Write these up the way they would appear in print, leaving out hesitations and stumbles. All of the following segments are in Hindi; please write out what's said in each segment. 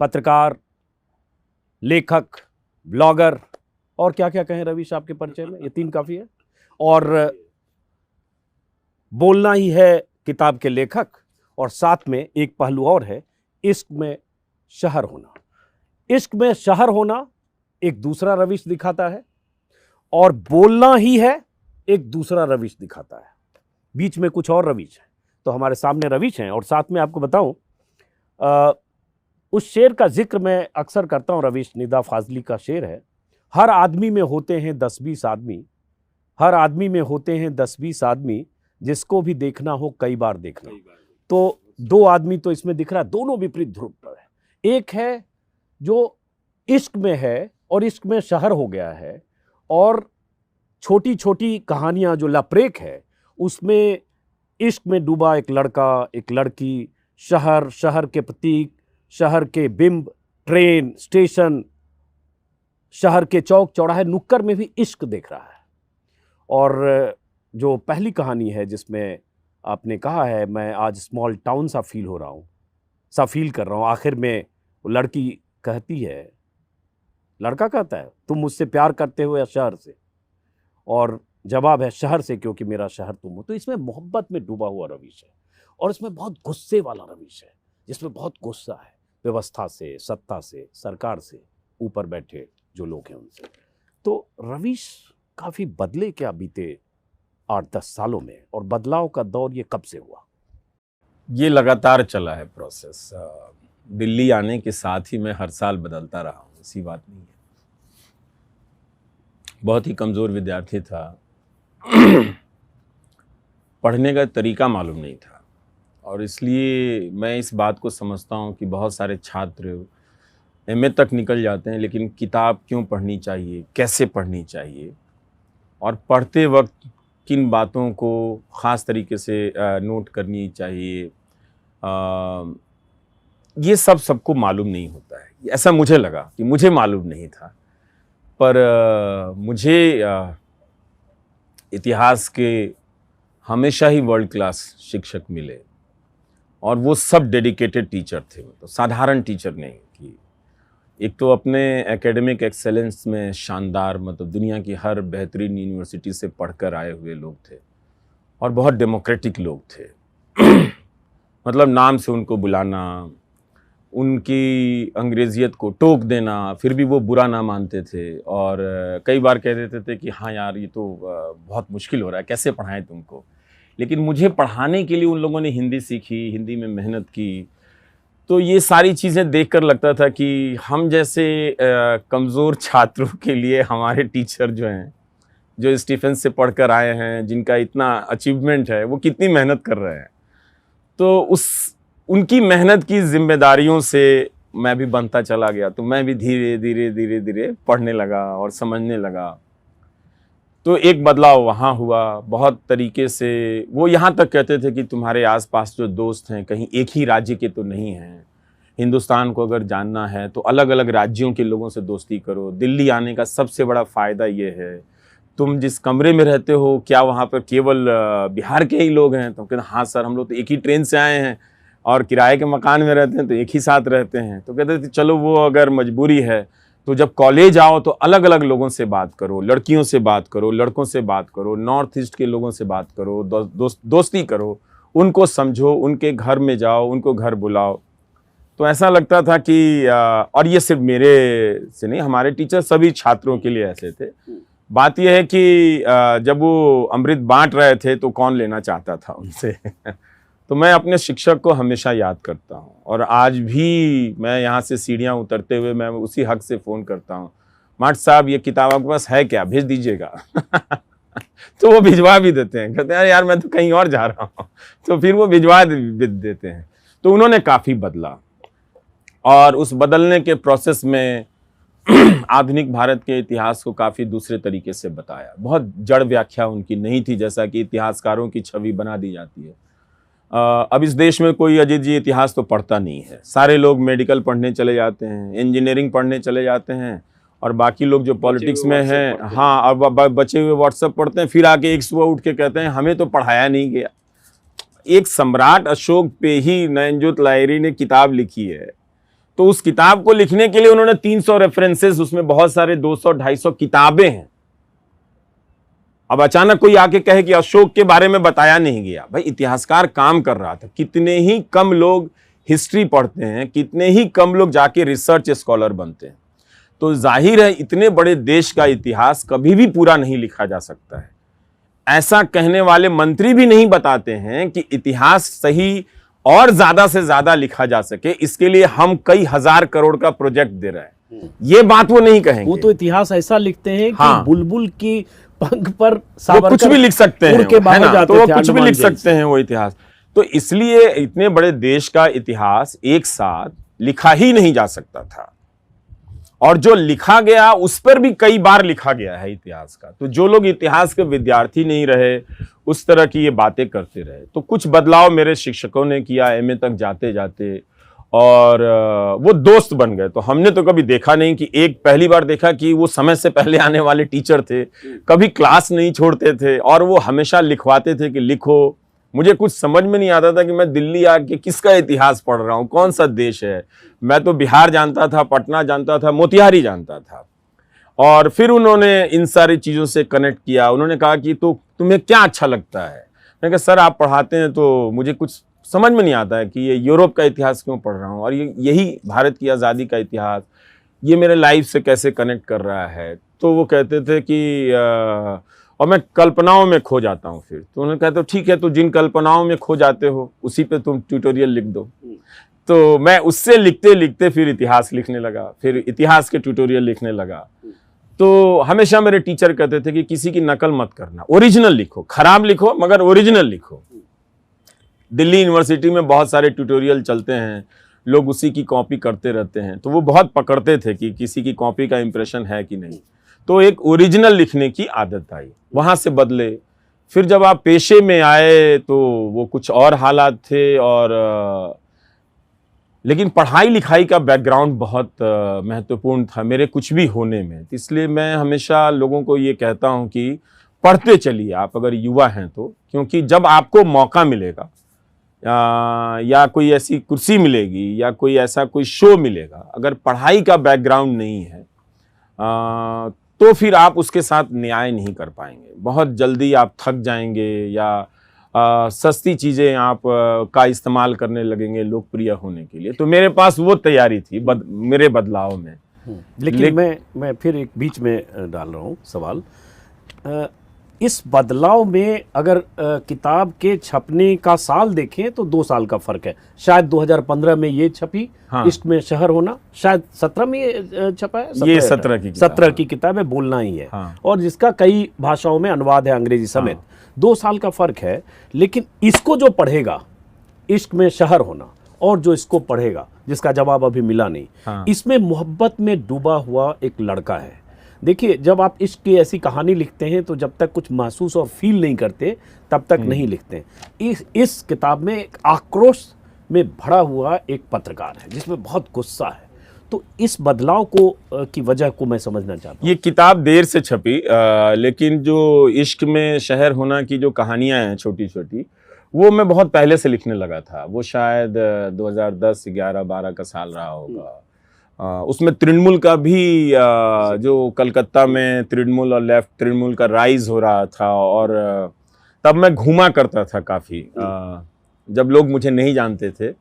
पत्रकार, लेखक, ब्लॉगर और क्या क्या कहें रवीश आपके परिचय में, ये 3 काफ़ी है। और बोलना ही है किताब के लेखक, और साथ में एक पहलू और है, इश्क में शहर होना। इश्क में शहर होना एक दूसरा रवीश दिखाता है, और बोलना ही है एक दूसरा रवीश दिखाता है। बीच में कुछ और रवीश है। तो हमारे सामने रवीश हैं, और साथ में आपको बताऊं, उस शेर का जिक्र मैं अक्सर करता हूं, रवीश निदा फाजली का शेर है, हर आदमी में होते हैं 10-20 आदमी, हर आदमी में होते हैं 10-20 आदमी, जिसको भी देखना हो कई बार देखना। तो 2 आदमी तो इसमें दिख रहा है, दोनों विपरीत ध्रुव पर है। एक है जो इश्क में है और इश्क में शहर हो गया है, और छोटी छोटी कहानियां जो लपरेक है उसमें इश्क में डूबा एक लड़का, एक लड़की, शहर, शहर के प्रतीक, शहर के बिंब, ट्रेन, स्टेशन, शहर के चौक चौराहे, नुक्कड़ में भी इश्क देख रहा है। और जो पहली कहानी है जिसमें आपने कहा है, मैं आज स्मॉल टाउन सा फील हो रहा हूँ, सा फील कर रहा हूँ, आखिर में वो लड़की कहती है, लड़का कहता है, तुम मुझसे प्यार करते हो या शहर से? और जवाब है, शहर से, क्योंकि मेरा शहर तुम हो। तो इसमें मोहब्बत में डूबा हुआ रवीश है, और इसमें बहुत गुस्से वाला रवीश है, जिसमें बहुत गुस्सा है व्यवस्था से, सत्ता से, सरकार से, ऊपर बैठे जो लोग हैं उनसे। तो रवीश काफ़ी बदले क्या बीते 8-10 सालों में, और बदलाव का दौर ये कब से हुआ? ये लगातार चला है प्रोसेस। दिल्ली आने के साथ ही मैं हर साल बदलता रहा हूँ, ऐसी बात नहीं है। बहुत ही कमज़ोर विद्यार्थी था, पढ़ने का तरीका मालूम नहीं था, और इसलिए मैं इस बात को समझता हूँ कि बहुत सारे छात्र एमए तक निकल जाते हैं, लेकिन किताब क्यों पढ़नी चाहिए, कैसे पढ़नी चाहिए, और पढ़ते वक्त किन बातों को ख़ास तरीके से नोट करनी चाहिए, ये सबको मालूम नहीं होता है। ऐसा मुझे लगा कि मुझे मालूम नहीं था, पर मुझे इतिहास के हमेशा ही वर्ल्ड क्लास शिक्षक मिले, और वो सब डेडिकेटेड टीचर थे, मतलब साधारण टीचर नहीं। कि एक तो अपने एकेडमिक एक्सेलेंस में शानदार, मतलब दुनिया की हर बेहतरीन यूनिवर्सिटी से पढ़कर आए हुए लोग थे, और बहुत डेमोक्रेटिक लोग थे। मतलब नाम से उनको बुलाना, उनकी अंग्रेजियत को टोक देना, फिर भी वो बुरा ना मानते थे, और कई बार कह देते थे कि हाँ यार, ये तो बहुत मुश्किल हो रहा है, कैसे पढ़ाएं तुमको। लेकिन मुझे पढ़ाने के लिए उन लोगों ने हिंदी सीखी, हिंदी में मेहनत की। तो ये सारी चीज़ें देखकर लगता था कि हम जैसे कमज़ोर छात्रों के लिए हमारे टीचर जो हैं, जो स्टीफेंस से पढ़कर आए हैं, जिनका इतना अचीवमेंट है, वो कितनी मेहनत कर रहे हैं। तो उनकी मेहनत की जिम्मेदारियों से मैं भी बनता चला गया। तो मैं भी धीरे धीरे धीरे धीरे पढ़ने लगा और समझने लगा। तो एक बदलाव वहाँ हुआ बहुत तरीके से। वो यहाँ तक कहते थे कि तुम्हारे आसपास जो दोस्त हैं कहीं एक ही राज्य के तो नहीं हैं, हिंदुस्तान को अगर जानना है तो अलग अलग राज्यों के लोगों से दोस्ती करो। दिल्ली आने का सबसे बड़ा फ़ायदा ये है, तुम जिस कमरे में रहते हो क्या वहाँ पर केवल बिहार के ही लोग हैं? तो कहते हाँ सर, हम लोग तो एक ही ट्रेन से आए हैं और किराए के मकान में रहते हैं, तो एक ही साथ रहते हैं। तो कहते थे चलो वो अगर मजबूरी है तो जब कॉलेज आओ तो अलग अलग लोगों से बात करो, लड़कियों से बात करो, लड़कों से बात करो, नॉर्थ ईस्ट के लोगों से बात करो, दोस्ती करो, उनको समझो, उनके घर में जाओ, उनको घर बुलाओ। तो ऐसा लगता था कि और ये सिर्फ मेरे से नहीं, हमारे टीचर सभी छात्रों के लिए ऐसे थे। बात यह है कि जब वो अमृत बांट रहे थे तो कौन लेना चाहता था उनसे। तो मैं अपने शिक्षक को हमेशा याद करता हूँ, और आज भी मैं यहाँ से सीढ़ियाँ उतरते हुए मैं उसी हक से फ़ोन करता हूँ, माट साहब ये किताब आपके पास है क्या, भेज दीजिएगा। तो वो भिजवा भी देते हैं, कहते हैं यार मैं तो कहीं और जा रहा हूँ, तो फिर वो भिजवा देते हैं। तो उन्होंने काफ़ी बदला, और उस बदलने के प्रोसेस में आधुनिक भारत के इतिहास को काफ़ी दूसरे तरीके से बताया। बहुत जड़ व्याख्या उनकी नहीं थी जैसा कि इतिहासकारों की छवि बना दी जाती है। अब इस देश में कोई अजीत जी इतिहास तो पढ़ता नहीं है, सारे लोग मेडिकल पढ़ने चले जाते हैं, इंजीनियरिंग पढ़ने चले जाते हैं, और बाकी लोग जो पॉलिटिक्स में हैं, हाँ, और बचे हुए व्हाट्सएप पढ़ते हैं। फिर आके एक सुबह उठ के कहते हैं हमें तो पढ़ाया नहीं गया। एक सम्राट अशोक पे ही नयनजोत लाहिरी ने किताब लिखी है तो उस किताब को लिखने के लिए उन्होंने 300 रेफरेंसेस, उसमें बहुत सारे 200-250 किताबें हैं। अब अचानक कोई आके कहे कि अशोक के बारे में बताया नहीं गया, भाई इतिहासकार काम कर रहा था। कितने ही कम लोग हिस्ट्री पढ़ते हैं, कितने ही कम लोग जाके रिसर्च स्कॉलर बनते हैं। तो जाहिर है इतने बड़े देश का इतिहास कभी भी पूरा नहीं लिखा जा सकता है। ऐसा कहने वाले मंत्री भी नहीं बताते हैं कि इतिहास सही और ज्यादा से ज्यादा लिखा जा सके, इसके लिए हम कई हजार करोड़ का प्रोजेक्ट दे रहे हैं। ये बात वो नहीं कहेंगे। वो तो इतिहास ऐसा लिखते हैं कि हाँ। बुलबुल की पंख पर वो कुछ भी लिख सकते हैं, उड़ के बाहर है ना? जाते तो वो थे कुछ भी अंडमान लिख जेल से। सकते हैं वो इतिहास। तो इसलिए इतने बड़े देश का इतिहास एक साथ लिखा ही नहीं जा सकता था, और जो लिखा गया उस पर भी कई बार लिखा गया है इतिहास का। तो जो लोग इतिहास के विद्यार्थी नहीं रहे, उस तरह की ये बातें करते रहे। तो कुछ बदलाव मेरे शिक्षकों ने किया एमए तक जाते जाते, और वो दोस्त बन गए। तो हमने तो कभी देखा नहीं कि एक, पहली बार देखा कि वो समय से पहले आने वाले टीचर थे, कभी क्लास नहीं छोड़ते थे, और वो हमेशा लिखवाते थे कि लिखो। मुझे कुछ समझ में नहीं आता था कि मैं दिल्ली आके किसका इतिहास पढ़ रहा हूँ, कौन सा देश है। मैं तो बिहार जानता था, पटना जानता था, मोतिहारी जानता था। और फिर उन्होंने इन सारी चीज़ों से कनेक्ट किया। उन्होंने कहा कि तो तुम्हें क्या अच्छा लगता है। मैंने कहा सर आप पढ़ाते हैं तो मुझे कुछ समझ में नहीं आता है कि ये यूरोप का इतिहास क्यों पढ़ रहा हूँ, और यही भारत की आज़ादी का इतिहास ये मेरे लाइफ से कैसे कनेक्ट कर रहा है। तो वो कहते थे कि और मैं कल्पनाओं में खो जाता हूँ। फिर तो उन्होंने कहा तो ठीक है, तो जिन कल्पनाओं में खो जाते हो उसी पे तुम ट्यूटोरियल लिख दो। तो मैं उससे लिखते लिखते फिर इतिहास लिखने लगा, फिर इतिहास के ट्यूटोरियल लिखने लगा। तो हमेशा मेरे टीचर कहते थे कि किसी की नकल मत करना, ओरिजिनल लिखो, खराब लिखो मगर ओरिजिनल लिखो। दिल्ली यूनिवर्सिटी में बहुत सारे ट्यूटोरियल चलते हैं, लोग उसी की कॉपी करते रहते हैं, तो वो बहुत पकड़ते थे कि किसी की कॉपी का इंप्रेशन है कि नहीं। तो एक ओरिजिनल लिखने की आदत आई, वहाँ से बदले। फिर जब आप पेशे में आए तो वो कुछ और हालात थे, और लेकिन पढ़ाई लिखाई का बैकग्राउंड बहुत महत्वपूर्ण था मेरे कुछ भी होने में। इसलिए मैं हमेशा लोगों को ये कहता हूँ कि पढ़ते चलिए आप अगर युवा हैं तो, क्योंकि जब आपको मौका मिलेगा या कोई ऐसी कुर्सी मिलेगी या कोई ऐसा कोई शो मिलेगा, अगर पढ़ाई का बैकग्राउंड नहीं है तो फिर आप उसके साथ न्याय नहीं कर पाएंगे। बहुत जल्दी आप थक जाएंगे, या सस्ती चीज़ें आप का इस्तेमाल करने लगेंगे लोकप्रिय होने के लिए। तो मेरे पास वो तैयारी थी मेरे बदलाव में। लेकिन मैं फिर एक बीच में डाल रहा हूँ सवाल। इस बदलाव में अगर किताब के छपने का साल देखें तो 2 साल का फर्क है। शायद 2015 में ये छपी, हाँ। इश्क में शहर होना शायद 17 में ये छपा है। ये 17 की किताब है, बोलना ही है। हाँ। और जिसका कई भाषाओं में अनुवाद है, अंग्रेजी समेत। 2 साल का फर्क है। लेकिन इसको जो पढ़ेगा, इश्क में शहर होना, और जो इसको पढ़ेगा जिसका जवाब अभी मिला नहीं, हाँ। इसमें मोहब्बत में डूबा हुआ एक लड़का है। देखिए, जब आप इश्क की ऐसी कहानी लिखते हैं तो जब तक कुछ महसूस और फील नहीं करते तब तक नहीं लिखते। इस किताब में एक आक्रोश में भरा हुआ एक पत्रकार है जिसमें बहुत गुस्सा है। तो इस बदलाव को की वजह को मैं समझना चाहता हूँ। ये किताब देर से छपी, लेकिन जो इश्क में शहर होना की जो कहानियां हैं छोटी छोटी, वो मैं बहुत पहले से लिखने लगा था। वो शायद 2010, 11, 12 का साल रहा होगा। उसमें तृणमूल का भी जो कलकत्ता में तृणमूल और लेफ्ट तृणमूल का राइज हो रहा था, और तब मैं घूमा करता था काफ़ी। जब लोग मुझे नहीं जानते थे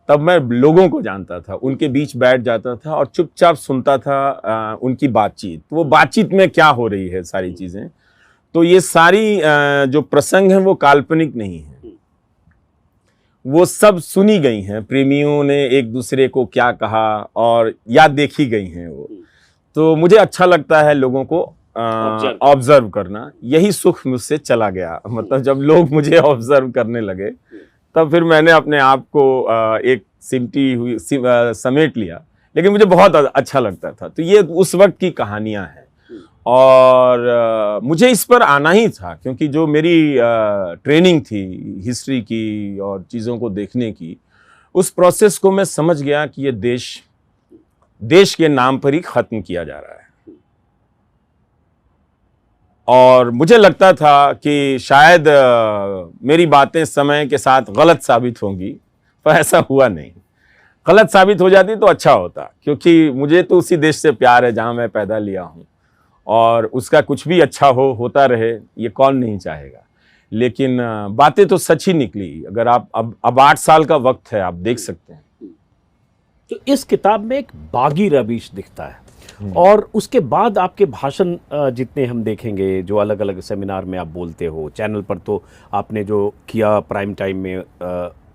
तब मैं लोगों को जानता था, उनके बीच बैठ जाता था और चुपचाप सुनता था उनकी बातचीत। वो बातचीत में क्या हो रही है सारी चीज़ें। तो ये सारी जो प्रसंग हैं वो काल्पनिक नहीं है, वो सब सुनी गई हैं। प्रेमियों ने एक दूसरे को क्या कहा और याद देखी गई हैं वो। तो मुझे अच्छा लगता है लोगों को ऑब्जर्व करना। यही सुख मुझसे चला गया। मतलब जब लोग मुझे ऑब्जर्व करने लगे तब फिर मैंने अपने आप को एक सिमटी हुई समेट लिया। लेकिन मुझे बहुत अच्छा लगता था। तो ये उस वक्त की कहानियां हैं, और मुझे इस पर आना ही था क्योंकि जो मेरी ट्रेनिंग थी हिस्ट्री की और चीज़ों को देखने की, उस प्रोसेस को मैं समझ गया कि ये देश के नाम पर ही ख़त्म किया जा रहा है। और मुझे लगता था कि शायद मेरी बातें समय के साथ गलत साबित होंगी, पर ऐसा हुआ नहीं। गलत साबित हो जाती तो अच्छा होता, क्योंकि मुझे तो उसी देश से प्यार है जहां मैं पैदा लिया हूं, और उसका कुछ भी अच्छा होता रहे, ये कौन नहीं चाहेगा। लेकिन बातें तो सच ही निकली। अगर आप अब 8 साल का वक्त है, आप देख सकते हैं। तो इस किताब में एक बागी रवीश दिखता है, और उसके बाद आपके भाषण जितने हम देखेंगे, जो अलग अलग सेमिनार में आप बोलते हो, चैनल पर तो आपने जो किया प्राइम टाइम में,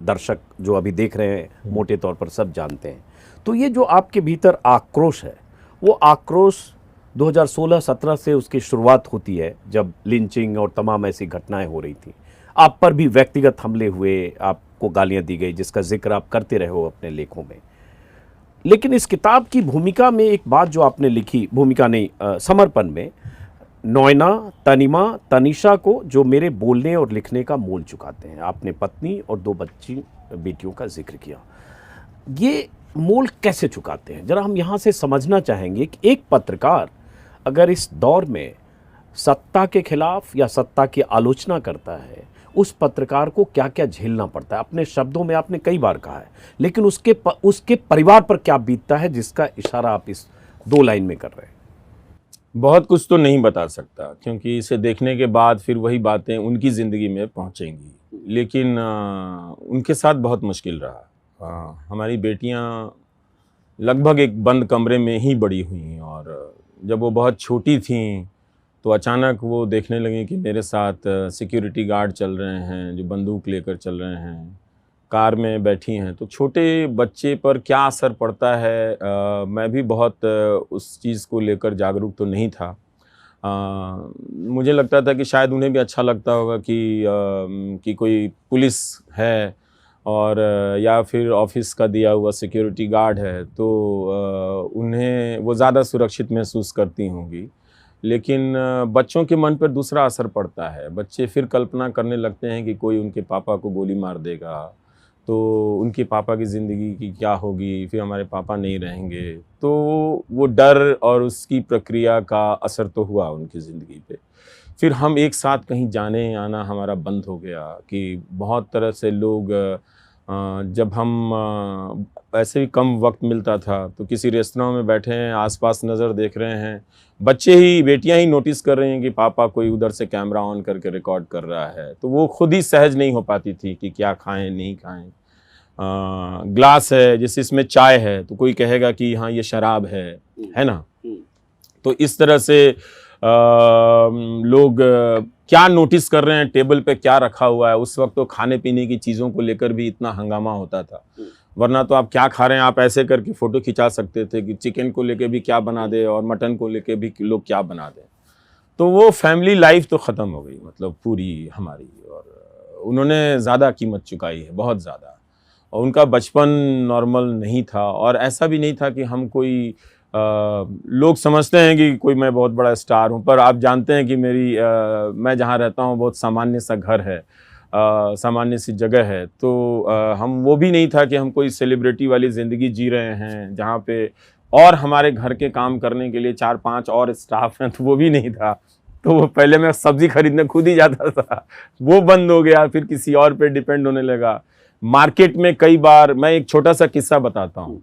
दर्शक जो अभी देख रहे हैं मोटे तौर पर सब जानते हैं। तो ये जो आपके भीतर आक्रोश है, वो आक्रोश 2016-17 से उसकी शुरुआत होती है, जब लिंचिंग और तमाम ऐसी घटनाएं हो रही थी। आप पर भी व्यक्तिगत हमले हुए, आपको गालियां दी गई, जिसका जिक्र आप करते रहे हो अपने लेखों में। लेकिन इस किताब की भूमिका में एक बात जो आपने लिखी, भूमिका नहीं, समर्पण में, नॉयना, तनिमा, तनिषा को जो मेरे बोलने और लिखने का मोल चुकाते हैं, आपने पत्नी और 2 बेटियों का जिक्र किया। ये मोल कैसे चुकाते हैं, जरा हम यहाँ से समझना चाहेंगे कि एक पत्रकार अगर इस दौर में सत्ता के खिलाफ या सत्ता की आलोचना करता है, उस पत्रकार को क्या क्या झेलना पड़ता है। अपने शब्दों में आपने कई बार कहा है, लेकिन उसके परिवार पर क्या बीतता है, जिसका इशारा आप इस 2 लाइन में कर रहे हैं। बहुत कुछ तो नहीं बता सकता, क्योंकि इसे देखने के बाद फिर वही बातें उनकी ज़िंदगी में पहुंचेंगी। लेकिन उनके साथ बहुत मुश्किल रहा। हमारी बेटियां लगभग एक बंद कमरे में ही बड़ी हुई, और जब वो बहुत छोटी थीं तो अचानक वो देखने लगी कि मेरे साथ सिक्योरिटी गार्ड चल रहे हैं, जो बंदूक लेकर चल रहे हैं, कार में बैठी हैं। तो छोटे बच्चे पर क्या असर पड़ता है, मैं भी बहुत उस चीज़ को लेकर जागरूक तो नहीं था। मुझे लगता था कि शायद उन्हें भी अच्छा लगता होगा कि कोई पुलिस है और या फिर ऑफिस का दिया हुआ सिक्योरिटी गार्ड है, तो उन्हें वो ज़्यादा सुरक्षित महसूस करती होंगी। लेकिन बच्चों के मन पर दूसरा असर पड़ता है। बच्चे फिर कल्पना करने लगते हैं कि कोई उनके पापा को गोली मार देगा, तो उनके पापा की ज़िंदगी की क्या होगी, फिर हमारे पापा नहीं रहेंगे। तो वो डर और उसकी प्रक्रिया का असर तो हुआ उनकी ज़िंदगी पे। फिर हम एक साथ कहीं जाने आना हमारा बंद हो गया, कि बहुत तरह से लोग जब हम ऐसे भी कम वक्त मिलता था तो किसी रेस्तरां में बैठे हैं, आसपास नज़र देख रहे हैं, बेटियां ही नोटिस कर रही हैं कि पापा कोई उधर से कैमरा ऑन करके रिकॉर्ड कर रहा है। तो वो खुद ही सहज नहीं हो पाती थी कि क्या खाएं नहीं खाएं। ग्लास है, जैसे इसमें चाय है, तो कोई कहेगा कि हाँ ये शराब है ना। तो इस तरह से लोग क्या नोटिस कर रहे हैं, टेबल पे क्या रखा हुआ है। उस वक्त तो खाने पीने की चीज़ों को लेकर भी इतना हंगामा होता था, वरना तो आप क्या खा रहे हैं आप ऐसे करके फ़ोटो खिंचा सकते थे कि चिकन को लेके भी क्या बना दे और मटन को लेके भी लोग क्या बना दें। तो वो फैमिली लाइफ तो ख़त्म हो गई, मतलब पूरी हमारी। और उन्होंने ज़्यादा कीमत चुकाई है, बहुत ज़्यादा। और उनका बचपन नॉर्मल नहीं था, और ऐसा भी नहीं था कि हम कोई लोग समझते हैं कि कोई मैं बहुत बड़ा स्टार हूं, पर आप जानते हैं कि मैं जहां रहता हूं बहुत सामान्य सा घर है, सामान्य सी जगह है। तो हम वो भी नहीं था कि हम कोई सेलिब्रिटी वाली ज़िंदगी जी रहे हैं जहां पे और हमारे घर के काम करने के लिए 4-5 और स्टाफ हैं, तो वो भी नहीं था। तो वो पहले मैं सब्जी खरीदने खुद ही जाता था, वो बंद हो गया, फिर किसी और पे डिपेंड होने लगा। मार्केट में कई बार, मैं एक छोटा सा किस्सा बताता हूँ।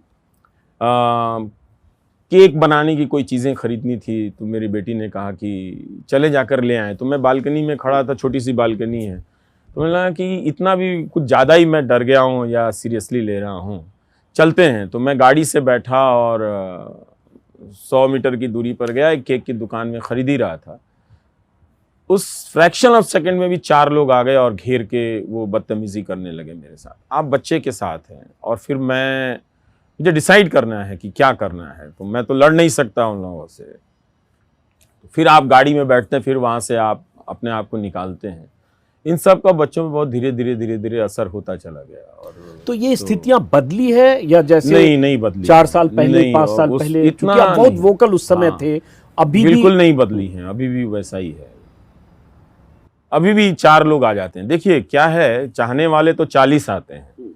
केक बनाने की कोई चीज़ें खरीदनी थी, तो मेरी बेटी ने कहा कि चले जाकर ले आएँ। तो मैं बालकनी में खड़ा था, छोटी सी बालकनी है, तो मैंने कहा कि इतना भी कुछ ज़्यादा ही मैं डर गया हूँ या सीरियसली ले रहा हूँ, चलते हैं। तो मैं गाड़ी से बैठा और 100 मीटर की दूरी पर गया, एक केक की दुकान में खरीद ही रहा था। उस फ्रैक्शन ऑफ सेकंड में भी 4 लोग आ गए और घेर के वो बदतमीजी करने लगे मेरे साथ। आप बच्चे के साथ हैं, और फिर मुझे डिसाइड करना है कि क्या करना है, तो मैं तो लड़ नहीं सकता उन लोगों से। फिर आप गाड़ी में बैठते हैं, फिर वहाँ से आप अपने आप को निकालते हैं। इन सब का बच्चों में बहुत धीरे धीरे असर होता चला गया। और तो ये स्थितियां बदली है या जैसे नहीं बदली, 4 साल पहले, 5 साल पहले, इतना आप बहुत वोकल उस समय थे, अभी बिल्कुल नहीं बदली हैं, अभी भी वैसा ही है। अभी भी 4 लोग आ जाते हैं। देखिए क्या है, चाहने वाले तो 40 आते हैं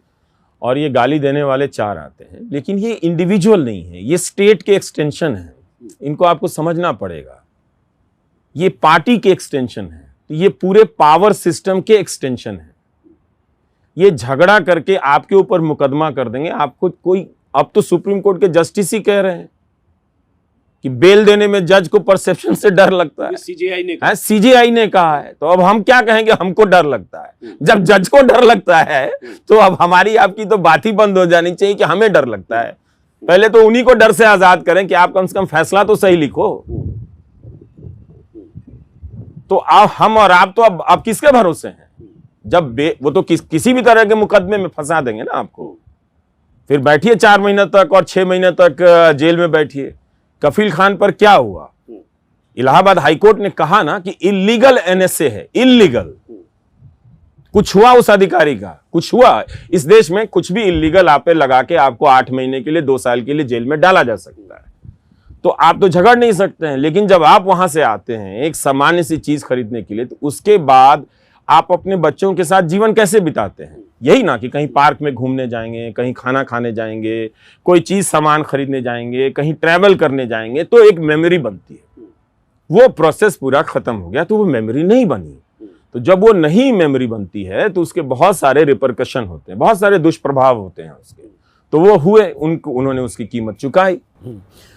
और ये गाली देने वाले 4 आते हैं, लेकिन ये इंडिविजुअल नहीं है, ये स्टेट के एक्सटेंशन है। इनको आपको समझना पड़ेगा। ये पार्टी के एक्सटेंशन है, तो ये पूरे पावर सिस्टम के एक्सटेंशन है। ये झगड़ा करके आपके ऊपर मुकदमा कर देंगे। आपको कोई, अब तो सुप्रीम कोर्ट के जस्टिस ही कह रहे हैं कि बेल देने में जज को परसेप्शन से डर लगता है। सीजेआई ने कहा है, तो अब हम क्या कहेंगे, हमको डर लगता है। जब जज को डर लगता है तो अब हमारी आपकी तो बात ही बंद हो जानी चाहिए कि हमें डर लगता है। पहले तो उन्हीं को डर से आजाद करें कि आप कम से कम फैसला तो सही लिखो। तो आप, हम और आप तो अब किसके भरोसे हैं? जब वो तो किसी भी तरह के मुकदमे में फंसा देंगे ना आपको। फिर बैठिए 4 महीने तक और 6 महीने तक जेल में बैठिए। कफील खान पर क्या हुआ? इलाहाबाद हाईकोर्ट ने कहा ना कि इलीगल एनएसए है, इलीगल। कुछ हुआ उस अधिकारी का? कुछ हुआ? इस देश में कुछ भी इलीगल आप पे लगा के आपको 8 महीने के लिए, 2 साल के लिए जेल में डाला जा सकता है। तो आप तो झगड़ नहीं सकते हैं। लेकिन जब आप वहां से आते हैं एक सामान्य सी चीज खरीदने के लिए, तो उसके बाद आप अपने बच्चों के साथ जीवन कैसे बिताते हैं? यही ना कि कहीं पार्क में घूमने जाएंगे, कहीं खाना खाने जाएंगे, कोई चीज सामान खरीदने जाएंगे, कहीं ट्रैवल करने जाएंगे, तो एक मेमोरी बनती है। वो प्रोसेस पूरा खत्म हो गया तो वो मेमोरी नहीं बनी। तो जब वो नहीं मेमोरी बनती है तो उसके बहुत सारे रिपरकशन होते हैं, बहुत सारे दुष्प्रभाव होते हैं उसके। तो वो हुए, उन्होंने उसकी कीमत चुकाई।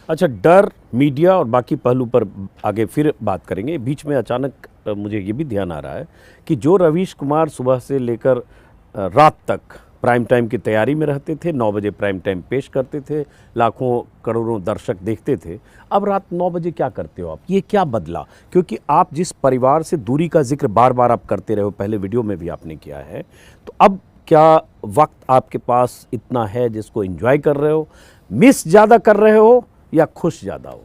अच्छा, डर, मीडिया और बाकी पहलू पर आगे फिर बात करेंगे। बीच में अचानक मुझे ये भी ध्यान आ रहा है कि जो रवीश कुमार सुबह से लेकर रात तक प्राइम टाइम की तैयारी में रहते थे, 9 बजे प्राइम टाइम पेश करते थे, लाखों करोड़ों दर्शक देखते थे, अब रात 9 बजे क्या करते हो आप? ये क्या बदला? क्योंकि आप जिस परिवार से दूरी का जिक्र बार बार आप करते रहे हो, पहले वीडियो में भी आपने किया है, तो अब क्या वक्त आपके पास इतना है जिसको एंजॉय कर रहे हो, मिस ज़्यादा कर रहे हो या खुश ज़्यादा हो?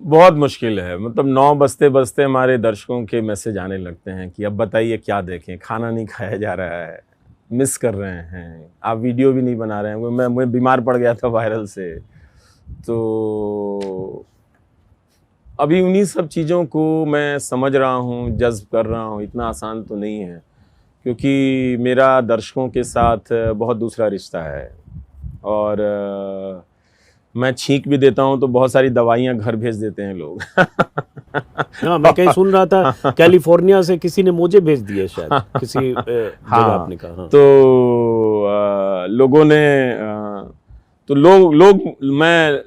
बहुत मुश्किल है। मतलब 9 बजते बजते हमारे दर्शकों के मैसेज आने लगते हैं कि अब बताइए क्या देखें, खाना नहीं खाया जा रहा है, मिस कर रहे हैं, आप वीडियो भी नहीं बना रहे हैं। मैं बीमार पड़ गया था वायरल से। तो अभी उन्हीं सब चीज़ों को मैं समझ रहा हूँ, जज्ब कर रहा हूँ। इतना आसान तो नहीं है, क्योंकि मेरा दर्शकों के साथ बहुत दूसरा रिश्ता है। और मैं छींक भी देता हूं तो बहुत सारी दवाइयां घर भेज देते हैं लोग। हाँ, मैं कहीं सुन रहा था कैलिफोर्निया से किसी ने मुझे भेज दिए शायद, किसी जगह आपने कहा। हाँ। तो लोगों ने तो मैं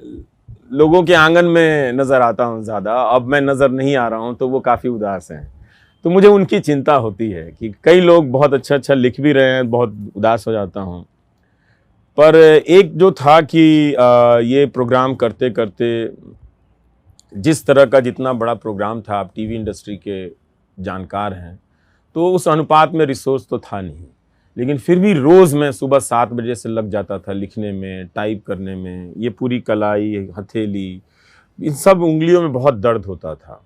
लोगों के आंगन में नज़र आता हूं ज़्यादा। अब मैं नज़र नहीं आ रहा हूं तो वो काफ़ी उदास हैं। तो मुझे उनकी चिंता होती है कि कई लोग बहुत अच्छा लिख भी रहे हैं, बहुत उदास हो जाता हूं। पर एक जो था कि ये प्रोग्राम करते करते जिस तरह का जितना बड़ा प्रोग्राम था, आप टीवी इंडस्ट्री के जानकार हैं, तो उस अनुपात में रिसोर्स तो था नहीं। लेकिन फिर भी रोज़ मैं सुबह 7 बजे से लग जाता था लिखने में, टाइप करने में। ये पूरी कलाई, हथेली, इन सब उंगलियों में बहुत दर्द होता था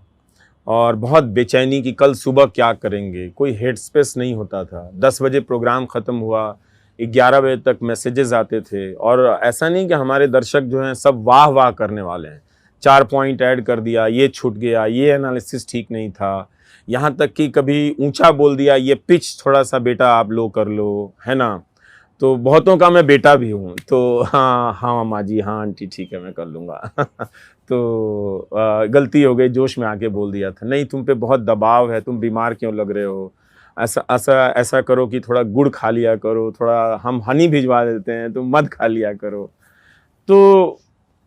और बहुत बेचैनी कि कल सुबह क्या करेंगे। कोई हेड स्पेस नहीं होता था। 10 बजे प्रोग्राम ख़त्म हुआ, 11 बजे तक मैसेजेस आते थे। और ऐसा नहीं कि हमारे दर्शक जो हैं सब वाह वाह करने वाले हैं, 4 पॉइंट ऐड कर दिया, ये छूट गया, ये एनालिसिस ठीक नहीं था, यहाँ तक कि कभी ऊंचा बोल दिया, ये पिच थोड़ा सा बेटा आप लो कर लो, है ना। तो बहुतों का मैं बेटा भी हूँ, तो हाँ हाँ माँ जी, हाँ आंटी ठीक है मैं कर लूँगा। तो गलती हो गई, जोश में आके बोल दिया था। नहीं, तुम पे बहुत दबाव है, तुम बीमार क्यों लग रहे हो, ऐसा करो कि थोड़ा गुड़ खा लिया करो, थोड़ा हम हनी भिजवा देते हैं, तुम मध खा लिया करो। तो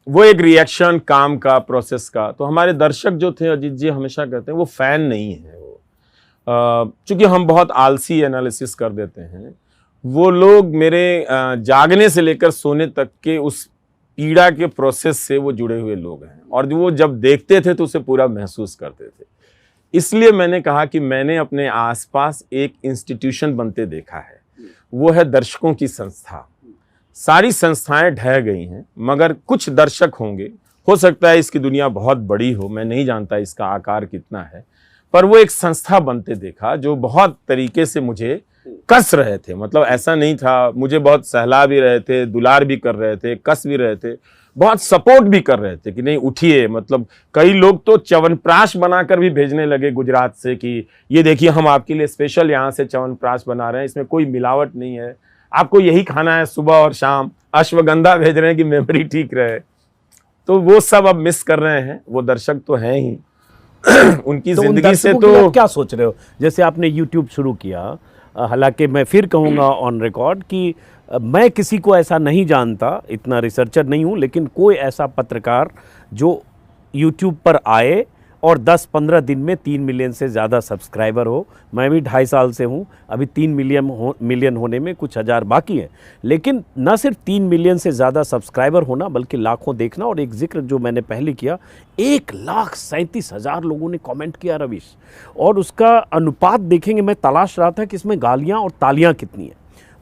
वो एक रिएक्शन काम का, प्रोसेस का। तो हमारे दर्शक जो थे, अजीत जी हमेशा कहते हैं, वो फ़ैन नहीं है। वो चूँकि हम बहुत आलसी एनालिसिस कर देते हैं, वो लोग मेरे जागने से लेकर सोने तक के उस पीड़ा के प्रोसेस से वो जुड़े हुए लोग हैं। और वो जब देखते थे तो उसे पूरा महसूस करते थे। इसलिए मैंने कहा कि मैंने अपने आसपास एक इंस्टीट्यूशन बनते देखा है, वो है दर्शकों की संस्था। सारी संस्थाएं ढह गई हैं, मगर कुछ दर्शक होंगे। हो सकता है इसकी दुनिया बहुत बड़ी हो, मैं नहीं जानता इसका आकार कितना है, पर वो एक संस्था बनते देखा जो बहुत तरीके से मुझे कस रहे थे। मतलब ऐसा नहीं था, मुझे बहुत सहला भी रहे थे, दुलार भी कर रहे थे, कस भी रहे थे, बहुत सपोर्ट भी कर रहे थे कि नहीं उठिए। मतलब कई लोग तो च्यवनप्राश बनाकर भी भेजने लगे गुजरात से कि ये देखिए हम आपके लिए स्पेशल यहाँ से च्यवनप्राश बना रहे हैं, इसमें कोई मिलावट नहीं है, आपको यही खाना है सुबह और शाम। अश्वगंधा भेज रहे हैं कि मेमोरी ठीक रहे। तो वो सब अब मिस कर रहे हैं। वो दर्शक तो हैं ही उनकी तो जिंदगी से। तो क्या सोच रहे हो? जैसे आपने YouTube शुरू किया, हालांकि मैं फिर कहूँगा ऑन रिकॉर्ड कि मैं किसी को ऐसा नहीं जानता, इतना रिसर्चर नहीं हूँ, लेकिन कोई ऐसा पत्रकार जो यूट्यूब पर आए और 10-15 दिन में 3 मिलियन से ज़्यादा सब्सक्राइबर हो। मैं भी 2.5 साल से हूँ, अभी 3 मिलियन होने में कुछ हज़ार बाकी हैं, लेकिन न सिर्फ 3 मिलियन से ज़्यादा सब्सक्राइबर होना बल्कि लाखों देखना। और एक जिक्र जो मैंने पहले किया, 1,37,000 लोगों ने कमेंट किया रवीश, और उसका अनुपात देखेंगे, मैं तलाश रहा था कि इसमें गालियाँ और तालियाँ कितनी हैं।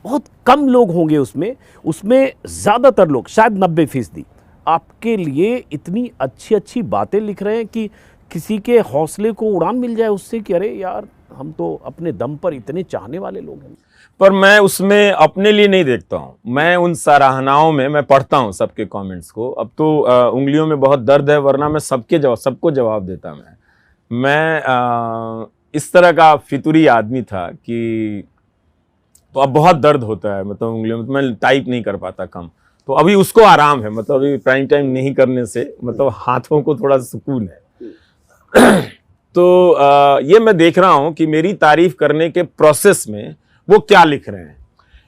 बहुत कम लोग होंगे उसमें ज़्यादातर लोग, शायद 90% आपके लिए इतनी अच्छी अच्छी बातें लिख रहे हैं कि किसी के हौसले को उड़ान मिल जाए उससे कि अरे यार, हम तो अपने दम पर इतने चाहने वाले लोग हैं। पर मैं उसमें अपने लिए नहीं देखता हूँ, मैं उन सराहनाओं में मैं पढ़ता हूँ सबके कमेंट्स को। अब तो उंगलियों में बहुत दर्द है, वरना मैं सबको जवाब देता। मैं इस तरह का फितूरी आदमी था कि तो अब बहुत दर्द होता है, मतलब उंगलियों में, तो मैं टाइप नहीं कर पाता कम। तो अभी उसको आराम है, मतलब अभी प्राइम टाइम नहीं करने से मतलब हाथों को थोड़ा सुकून है। तो ये मैं देख रहा हूं कि मेरी तारीफ करने के प्रोसेस में वो क्या लिख रहे हैं।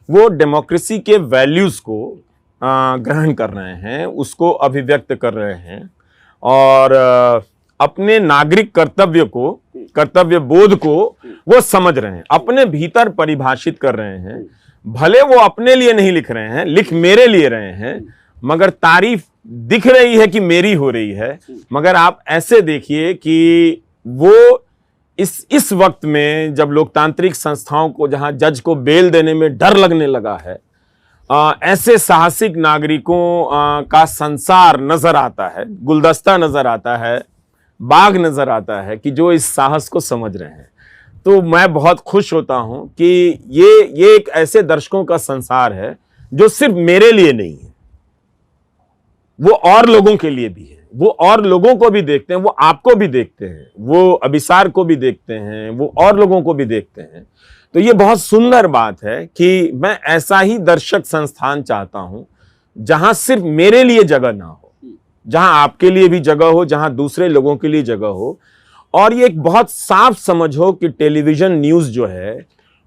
वो डेमोक्रेसी के वैल्यूज को ग्रहण कर रहे हैं, उसको अभिव्यक्त कर रहे हैं, और अपने नागरिक कर्तव्य बोध को वो समझ रहे हैं, अपने भीतर परिभाषित कर रहे हैं। भले वो अपने लिए नहीं लिख रहे हैं, लिख मेरे लिए रहे हैं, मगर तारीफ दिख रही है कि मेरी हो रही है। मगर आप ऐसे देखिए कि वो इस वक्त में जब लोकतांत्रिक संस्थाओं को, जहां जज को बेल देने में डर लगने लगा है, ऐसे साहसिक नागरिकों का संसार नजर आता है, गुलदस्ता नजर आता है, बाग नजर आता है कि जो इस साहस को समझ रहे हैं। तो मैं बहुत खुश होता हूं कि ये एक ऐसे दर्शकों का संसार है जो सिर्फ मेरे लिए नहीं है, वो और लोगों के लिए भी है। वो और लोगों को भी देखते हैं, वो आपको भी देखते हैं, वो अभिसार को भी देखते हैं, वो और लोगों को भी देखते हैं। तो ये बहुत सुंदर बात है कि मैं ऐसा ही दर्शक संस्थान चाहता हूं जहां सिर्फ मेरे लिए जगह ना हो, जहां आपके लिए भी जगह हो, जहां दूसरे लोगों के लिए जगह हो। और ये एक बहुत साफ समझ हो कि टेलीविजन न्यूज जो है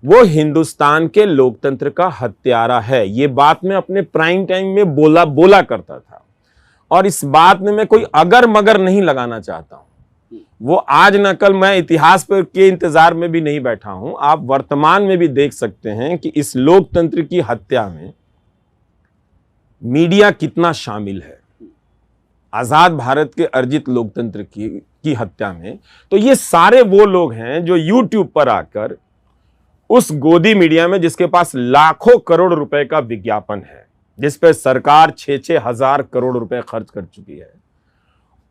वो हिंदुस्तान के लोकतंत्र का हत्यारा है। ये बात मैं अपने प्राइम टाइम में बोला करता था, और इस बात में मैं कोई अगर मगर नहीं लगाना चाहता हूं। वो आज न कल, मैं इतिहास पर के इंतजार में भी नहीं बैठा हूं। आप वर्तमान में भी देख सकते हैं कि इस लोकतंत्र की हत्या में मीडिया कितना शामिल है, आजाद भारत के अर्जित लोकतंत्र की हत्या में। तो ये सारे वो लोग हैं जो यूट्यूब पर आकर उस गोदी मीडिया में, जिसके पास लाखों करोड़ रुपए का विज्ञापन है, जिस पे सरकार 6-6 हजार करोड़ रुपए खर्च कर चुकी है,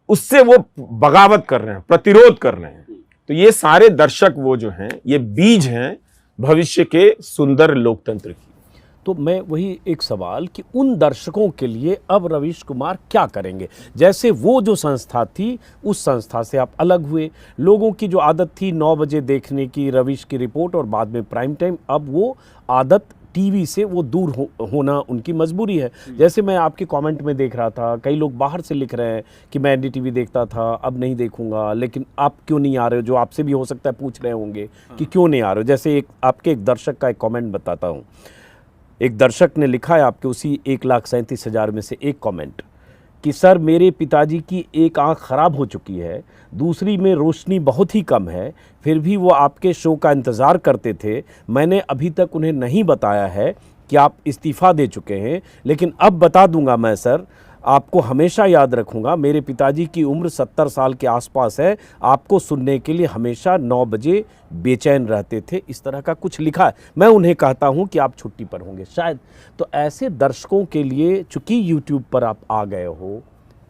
उससे वो बगावत कर रहे हैं, प्रतिरोध कर रहे हैं। तो ये सारे दर्शक वो जो हैं, ये बीज हैं भविष्य के सुंदर लोकतंत्र की। तो मैं वही एक सवाल कि उन दर्शकों के लिए अब रवीश कुमार क्या करेंगे? जैसे वो जो संस्था थी, उस संस्था से आप अलग हुए, लोगों की जो आदत थी 9 बजे देखने की रवीश की रिपोर्ट और बाद में प्राइम टाइम, अब वो आदत टीवी से वो दूर होना उनकी मजबूरी है। जैसे मैं आपके कमेंट में देख रहा था, कई लोग बाहर से लिख रहे हैं कि मैं एनडीटीवी देखता था, अब नहीं देखूंगा, लेकिन आप क्यों नहीं आ रहे हो? जो आपसे भी हो सकता है पूछ रहे होंगे कि क्यों नहीं आ रहे हो। जैसे आपके एक दर्शक का एक कमेंट बताता हूँ। एक दर्शक ने लिखा है आपके उसी 1,37,000 में से एक कमेंट कि सर, मेरे पिताजी की एक आंख ख़राब हो चुकी है, दूसरी में रोशनी बहुत ही कम है, फिर भी वो आपके शो का इंतज़ार करते थे। मैंने अभी तक उन्हें नहीं बताया है कि आप इस्तीफ़ा दे चुके हैं, लेकिन अब बता दूंगा मैं सर, आपको हमेशा याद रखूंगा। मेरे पिताजी की उम्र 70 साल के आसपास है, आपको सुनने के लिए हमेशा 9 बजे बेचैन रहते थे। इस तरह का कुछ लिखा है। मैं उन्हें कहता हूं कि आप छुट्टी पर होंगे शायद। तो ऐसे दर्शकों के लिए, चूंकि यूट्यूब पर आप आ गए हो,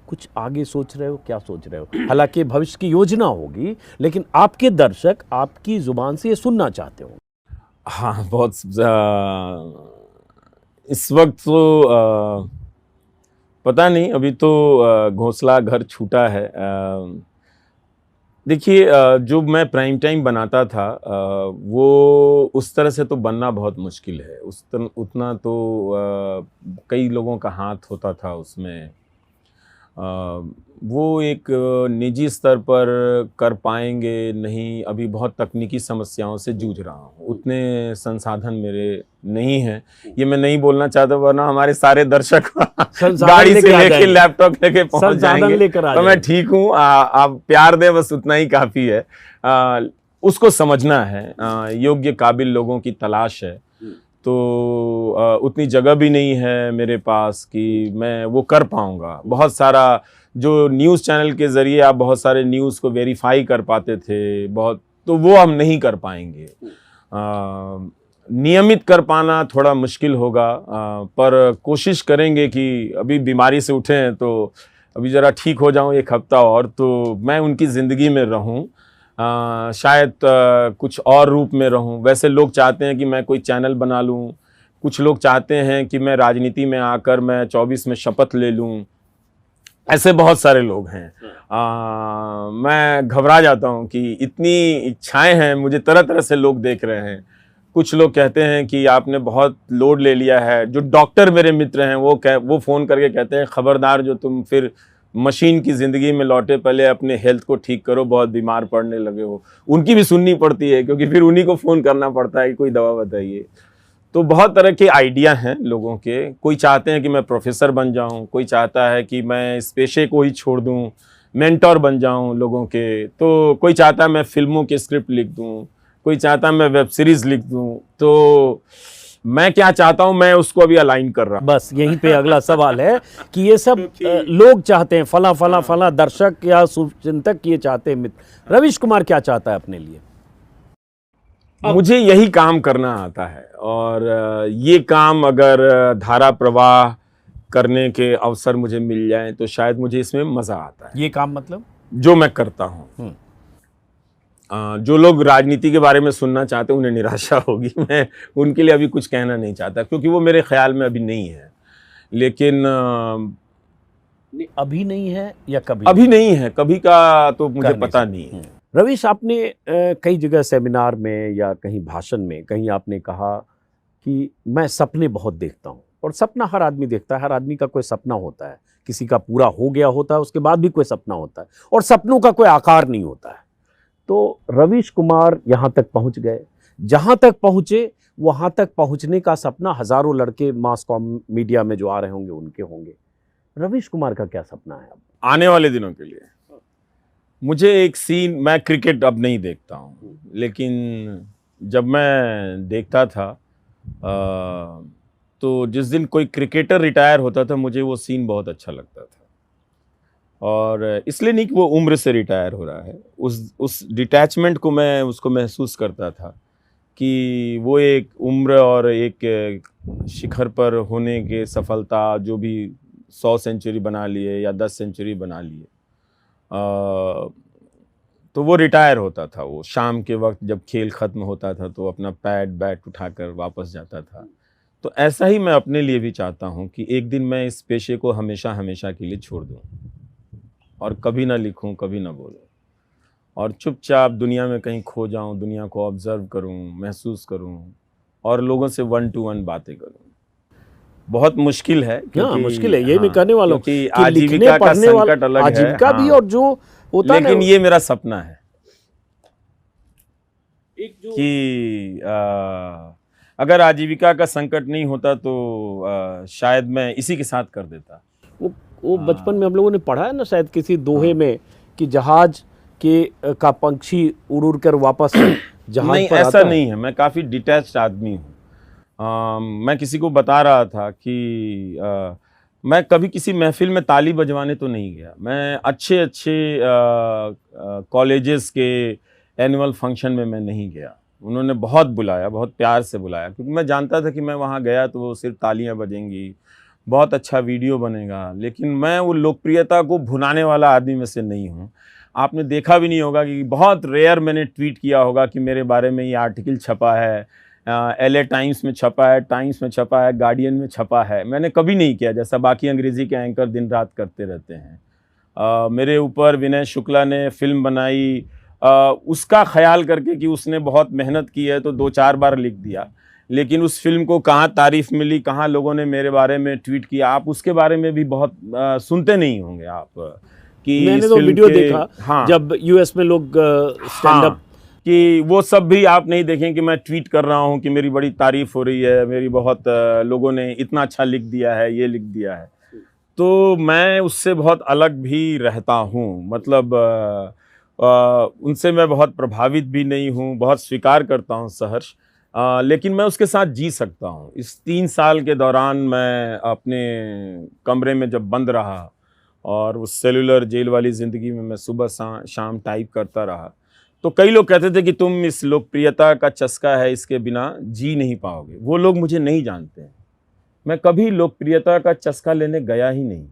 कुछ आगे सोच रहे हो? क्या सोच रहे हो? हालांकि भविष्य की योजना होगी, लेकिन आपके दर्शक आपकी जुबान से ये सुनना चाहते हो। हाँ, बहुत इस वक्त तो पता नहीं, अभी तो घोंसला घर छूटा है। देखिए, जो मैं प्राइम टाइम बनाता था, वो उस तरह से तो बनना बहुत मुश्किल है। उतना तो कई लोगों का हाथ होता था उसमें। वो एक निजी स्तर पर कर पाएंगे नहीं, अभी बहुत तकनीकी समस्याओं से जूझ रहा हूँ, उतने संसाधन मेरे नहीं हैं। ये मैं नहीं बोलना चाहता, वरना हमारे सारे दर्शक गाड़ी से लेके लैपटॉप लेके पहुंच जाएंगे। तो मैं ठीक हूँ, आप प्यार दें बस, उतना ही काफी है। उसको समझना है, योग्य काबिल लोगों की तलाश है, तो उतनी जगह भी नहीं है मेरे पास कि मैं वो कर पाऊंगा। बहुत सारा जो न्यूज़ चैनल के ज़रिए आप बहुत सारे न्यूज़ को वेरीफाई कर पाते थे, बहुत, तो वो हम नहीं कर पाएंगे। नियमित कर पाना थोड़ा मुश्किल होगा, पर कोशिश करेंगे कि अभी बीमारी से उठे हैं तो अभी ज़रा ठीक हो जाऊं एक हफ्ता और, तो मैं उनकी ज़िंदगी में रहूं, शायद कुछ और रूप में रहूं। वैसे लोग चाहते हैं कि मैं कोई चैनल बना लूं, कुछ लोग चाहते हैं कि मैं राजनीति में आकर मैं 24 में शपथ ले लूं, ऐसे बहुत सारे लोग हैं। मैं घबरा जाता हूं कि इतनी इच्छाएं हैं, मुझे तरह तरह से लोग देख रहे हैं। कुछ लोग कहते हैं कि आपने बहुत लोड ले लिया है। जो डॉक्टर मेरे मित्र हैं वो फ़ोन करके कहते हैं खबरदार, जो तुम फिर मशीन की ज़िंदगी में लौटे, पहले अपने हेल्थ को ठीक करो, बहुत बीमार पड़ने लगे हो। उनकी भी सुननी पड़ती है, क्योंकि फिर उन्हीं को फ़ोन करना पड़ता है कि कोई दवा बताइए। तो बहुत तरह के आइडिया हैं लोगों के। कोई चाहते हैं कि मैं प्रोफेसर बन जाऊं, कोई चाहता है कि मैं इस पेशे को ही छोड़ दूं, मेंटोर बन जाऊं लोगों के, तो कोई चाहता है मैं फिल्मों के स्क्रिप्ट लिख दूं, कोई चाहता है मैं वेब सीरीज़ लिख दूं। तो मैं क्या चाहता हूं, मैं उसको अभी अलाइन कर रहा हूं। बस यहीं पे अगला सवाल है कि ये सब लोग चाहते हैं, फला फला फला दर्शक या शुभचिंतक ये चाहते हैं। मित्र रवीश कुमार क्या चाहता है अपने लिए? मुझे यही काम करना आता है, और ये काम अगर धारा प्रवाह करने के अवसर मुझे मिल जाए तो शायद मुझे इसमें मज़ा आता है। ये काम मतलब जो मैं करता हूँ। जो लोग राजनीति के बारे में सुनना चाहते हैं उन्हें निराशा होगी, मैं उनके लिए अभी कुछ कहना नहीं चाहता, क्योंकि वो मेरे ख्याल में अभी नहीं है। लेकिन अभी नहीं है या कभी? अभी नहीं है, कभी का तो मुझे पता नहीं है। रवीश, आपने कई जगह सेमिनार में या कहीं भाषण में कहीं आपने कहा कि मैं सपने बहुत देखता हूँ, और सपना हर आदमी देखता है, हर आदमी का कोई सपना होता है, किसी का पूरा हो गया होता है, उसके बाद भी कोई सपना होता है, और सपनों का कोई आकार नहीं होता है। तो रवीश कुमार यहाँ तक पहुँच गए, जहाँ तक पहुँचे वहाँ तक पहुँचने का सपना हज़ारों लड़के मास कॉम मीडिया में जो आ रहे होंगे उनके होंगे। रवीश कुमार का क्या सपना है अब आने वाले दिनों के लिए? मुझे एक सीन, मैं क्रिकेट अब नहीं देखता हूँ, लेकिन जब मैं देखता था तो जिस दिन कोई क्रिकेटर रिटायर होता था मुझे वो सीन बहुत अच्छा लगता था। और इसलिए नहीं कि वो उम्र से रिटायर हो रहा है, उस डिटैचमेंट को मैं उसको महसूस करता था कि वो एक उम्र और एक शिखर पर होने के सफलता, जो भी 100 सेंचुरी बना लिए या 10 सेंचुरी बना लिए, तो वो रिटायर होता था। वो शाम के वक्त जब खेल ख़त्म होता था तो अपना पैड बैट उठाकर वापस जाता था। तो ऐसा ही मैं अपने लिए भी चाहता हूँ कि एक दिन मैं इस पेशे को हमेशा हमेशा के लिए छोड़ दूँ, और कभी ना लिखूं, कभी ना बोलूं, और चुपचाप दुनिया में कहीं खो जाऊं, दुनिया को ऑब्जर्व करूं, महसूस करूं, और लोगों से 1 to 1 बातें करूं। बहुत मुश्किल है, क्योंकि मुश्किल है, यही मैं कहने वाला हूं कि आजीविका का संकट अलग है, आजीविका भी और जो होता है, लेकिन ये मेरा सपना है कि अगर आजीविका का संकट नहीं होता तो शायद मैं इसी के साथ कर देता। वो बचपन में हम लोगों ने पढ़ा है ना शायद किसी दोहे में कि जहाज के का पंछी उड़ उड़ कर वापस जहाज नहीं, पर ऐसा आता नहीं है। मैं काफ़ी डिटैच्ड आदमी हूँ। मैं किसी को बता रहा था कि मैं कभी किसी महफिल में ताली बजवाने तो नहीं गया। मैं अच्छे अच्छे कॉलेजेस के एनुअल फंक्शन में मैं नहीं गया। उन्होंने बहुत बुलाया, बहुत प्यार से बुलाया, क्योंकि मैं जानता था कि मैं वहाँ गया तो वो सिर्फ तालियाँ बजेंगी, बहुत अच्छा वीडियो बनेगा, लेकिन मैं वो लोकप्रियता को भुनाने वाला आदमी में से नहीं हूँ। आपने देखा भी नहीं होगा कि बहुत रेयर मैंने ट्वीट किया होगा कि मेरे बारे में ये आर्टिकल छपा है, LA टाइम्स में छपा है, टाइम्स में छपा है, गार्डियन में छपा है। मैंने कभी नहीं किया, जैसा बाकी अंग्रेज़ी के एंकर दिन रात करते रहते हैं। मेरे ऊपर विनय शुक्ला ने फिल्म बनाई, उसका ख्याल करके कि उसने बहुत मेहनत की है तो 2-4 बार लिख दिया, लेकिन उस फिल्म को कहाँ तारीफ़ मिली, कहाँ लोगों ने मेरे बारे में ट्वीट किया, आप उसके बारे में भी बहुत सुनते नहीं होंगे आप, कि मैंने इस तो फिल्म वीडियो के- देखा हाँ, जब यूएस में लोग स्टैंड अप। हाँ, कि वो सब भी आप नहीं देखें कि मैं ट्वीट कर रहा हूँ कि मेरी बड़ी तारीफ हो रही है, मेरी बहुत लोगों ने इतना अच्छा लिख दिया है, ये लिख दिया है। तो मैं उससे बहुत अलग भी रहता हूँ, मतलब उनसे मैं बहुत प्रभावित भी नहीं हूँ, बहुत स्वीकार करता हूँ सहर्ष, लेकिन मैं उसके साथ जी सकता हूँ। इस 3 साल के दौरान मैं अपने कमरे में जब बंद रहा और उस सेलुलर जेल वाली ज़िंदगी में मैं सुबह शाम टाइप करता रहा, तो कई लोग कहते थे कि तुम इस लोकप्रियता का चस्का है, इसके बिना जी नहीं पाओगे। वो लोग मुझे नहीं जानते हैं। मैं कभी लोकप्रियता का चस्का लेने गया ही नहीं।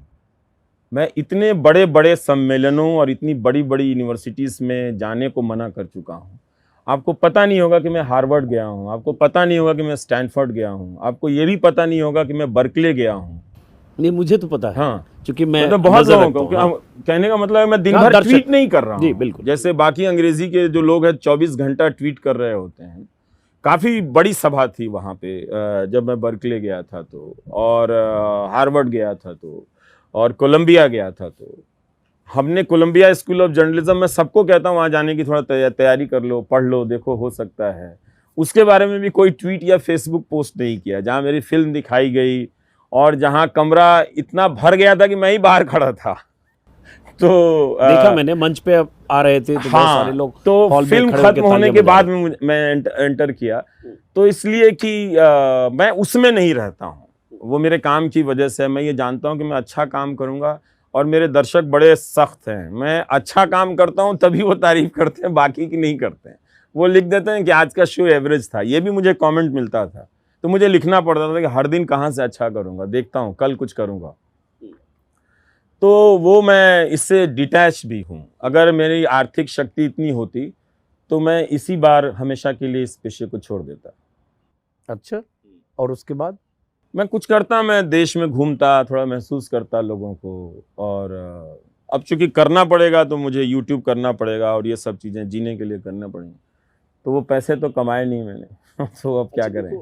मैं इतने बड़े-बड़े सम्मेलनों और इतनी बड़ी-बड़ी यूनिवर्सिटीज़ में जाने को मना कर चुका हूँ। आपको पता नहीं होगा कि मैं हार्वर्ड गया हूँ, आपको पता नहीं होगा कि मैं स्टैनफोर्ड गया हूँ, आपको ये भी पता नहीं होगा कि मैं बर्कले गया हूँ। नहीं, मुझे तो पता है, हाँ, क्योंकि मैं मतलब बहुत नजर लोगों रखता को हूँ। हाँ। कहने का मतलब है मैं दिन हाँ, भर दर्शक। ट्वीट नहीं कर रहा जी, हूँ। बिल्कुल। जैसे बाकी अंग्रेजी के जो लोग हैं 24 घंटा ट्वीट कर रहे होते हैं। काफ़ी बड़ी सभा थी वहाँ पे जब मैं बर्कले गया था तो, और हार्वर्ड गया था तो, और कोलंबिया गया था तो। हमने कोलंबिया स्कूल ऑफ जर्नलिज्म में सबको कहता हूँ वहाँ जाने की थोड़ा तैयारी कर लो, पढ़ लो, देखो हो सकता है। उसके बारे में भी कोई ट्वीट या फेसबुक पोस्ट नहीं किया। जहाँ मेरी फिल्म दिखाई गई और जहाँ कमरा इतना भर गया था कि मैं ही बाहर खड़ा था। तो देखा मैंने, मंच पे आ रहे थे तो बहुत सारे लोग तो हॉल में फिल्म खड़े होकर खत्म होने तालियां के बजा बाद रहे में मैं एंटर किया, तो इसलिए कि मैं उसमें नहीं रहता हूँ। वो मेरे काम की वजह से, मैं ये जानता हूँ कि मैं अच्छा काम करूँगा और मेरे दर्शक बड़े सख्त हैं। मैं अच्छा काम करता हूँ तभी वो तारीफ करते हैं, बाकी की नहीं करते हैं। वो लिख देते हैं कि आज का शो एवरेज था। ये भी मुझे कमेंट मिलता था, तो मुझे लिखना पड़ता था कि हर दिन कहाँ से अच्छा करूँगा, देखता हूँ कल कुछ करूँगा। तो वो मैं इससे डिटैच भी हूँ। अगर मेरी आर्थिक शक्ति इतनी होती तो मैं इसी बार हमेशा के लिए इस पेशे को छोड़ देता। अच्छा, और उसके बाद मैं कुछ करता, मैं देश में घूमता, थोड़ा महसूस करता लोगों को, और अब चूंकि करना पड़ेगा तो मुझे यूट्यूब करना पड़ेगा और ये सब चीज़ें जीने के लिए करना पड़ेंगी। तो वो पैसे तो कमाए नहीं मैंने तो अब क्या करें।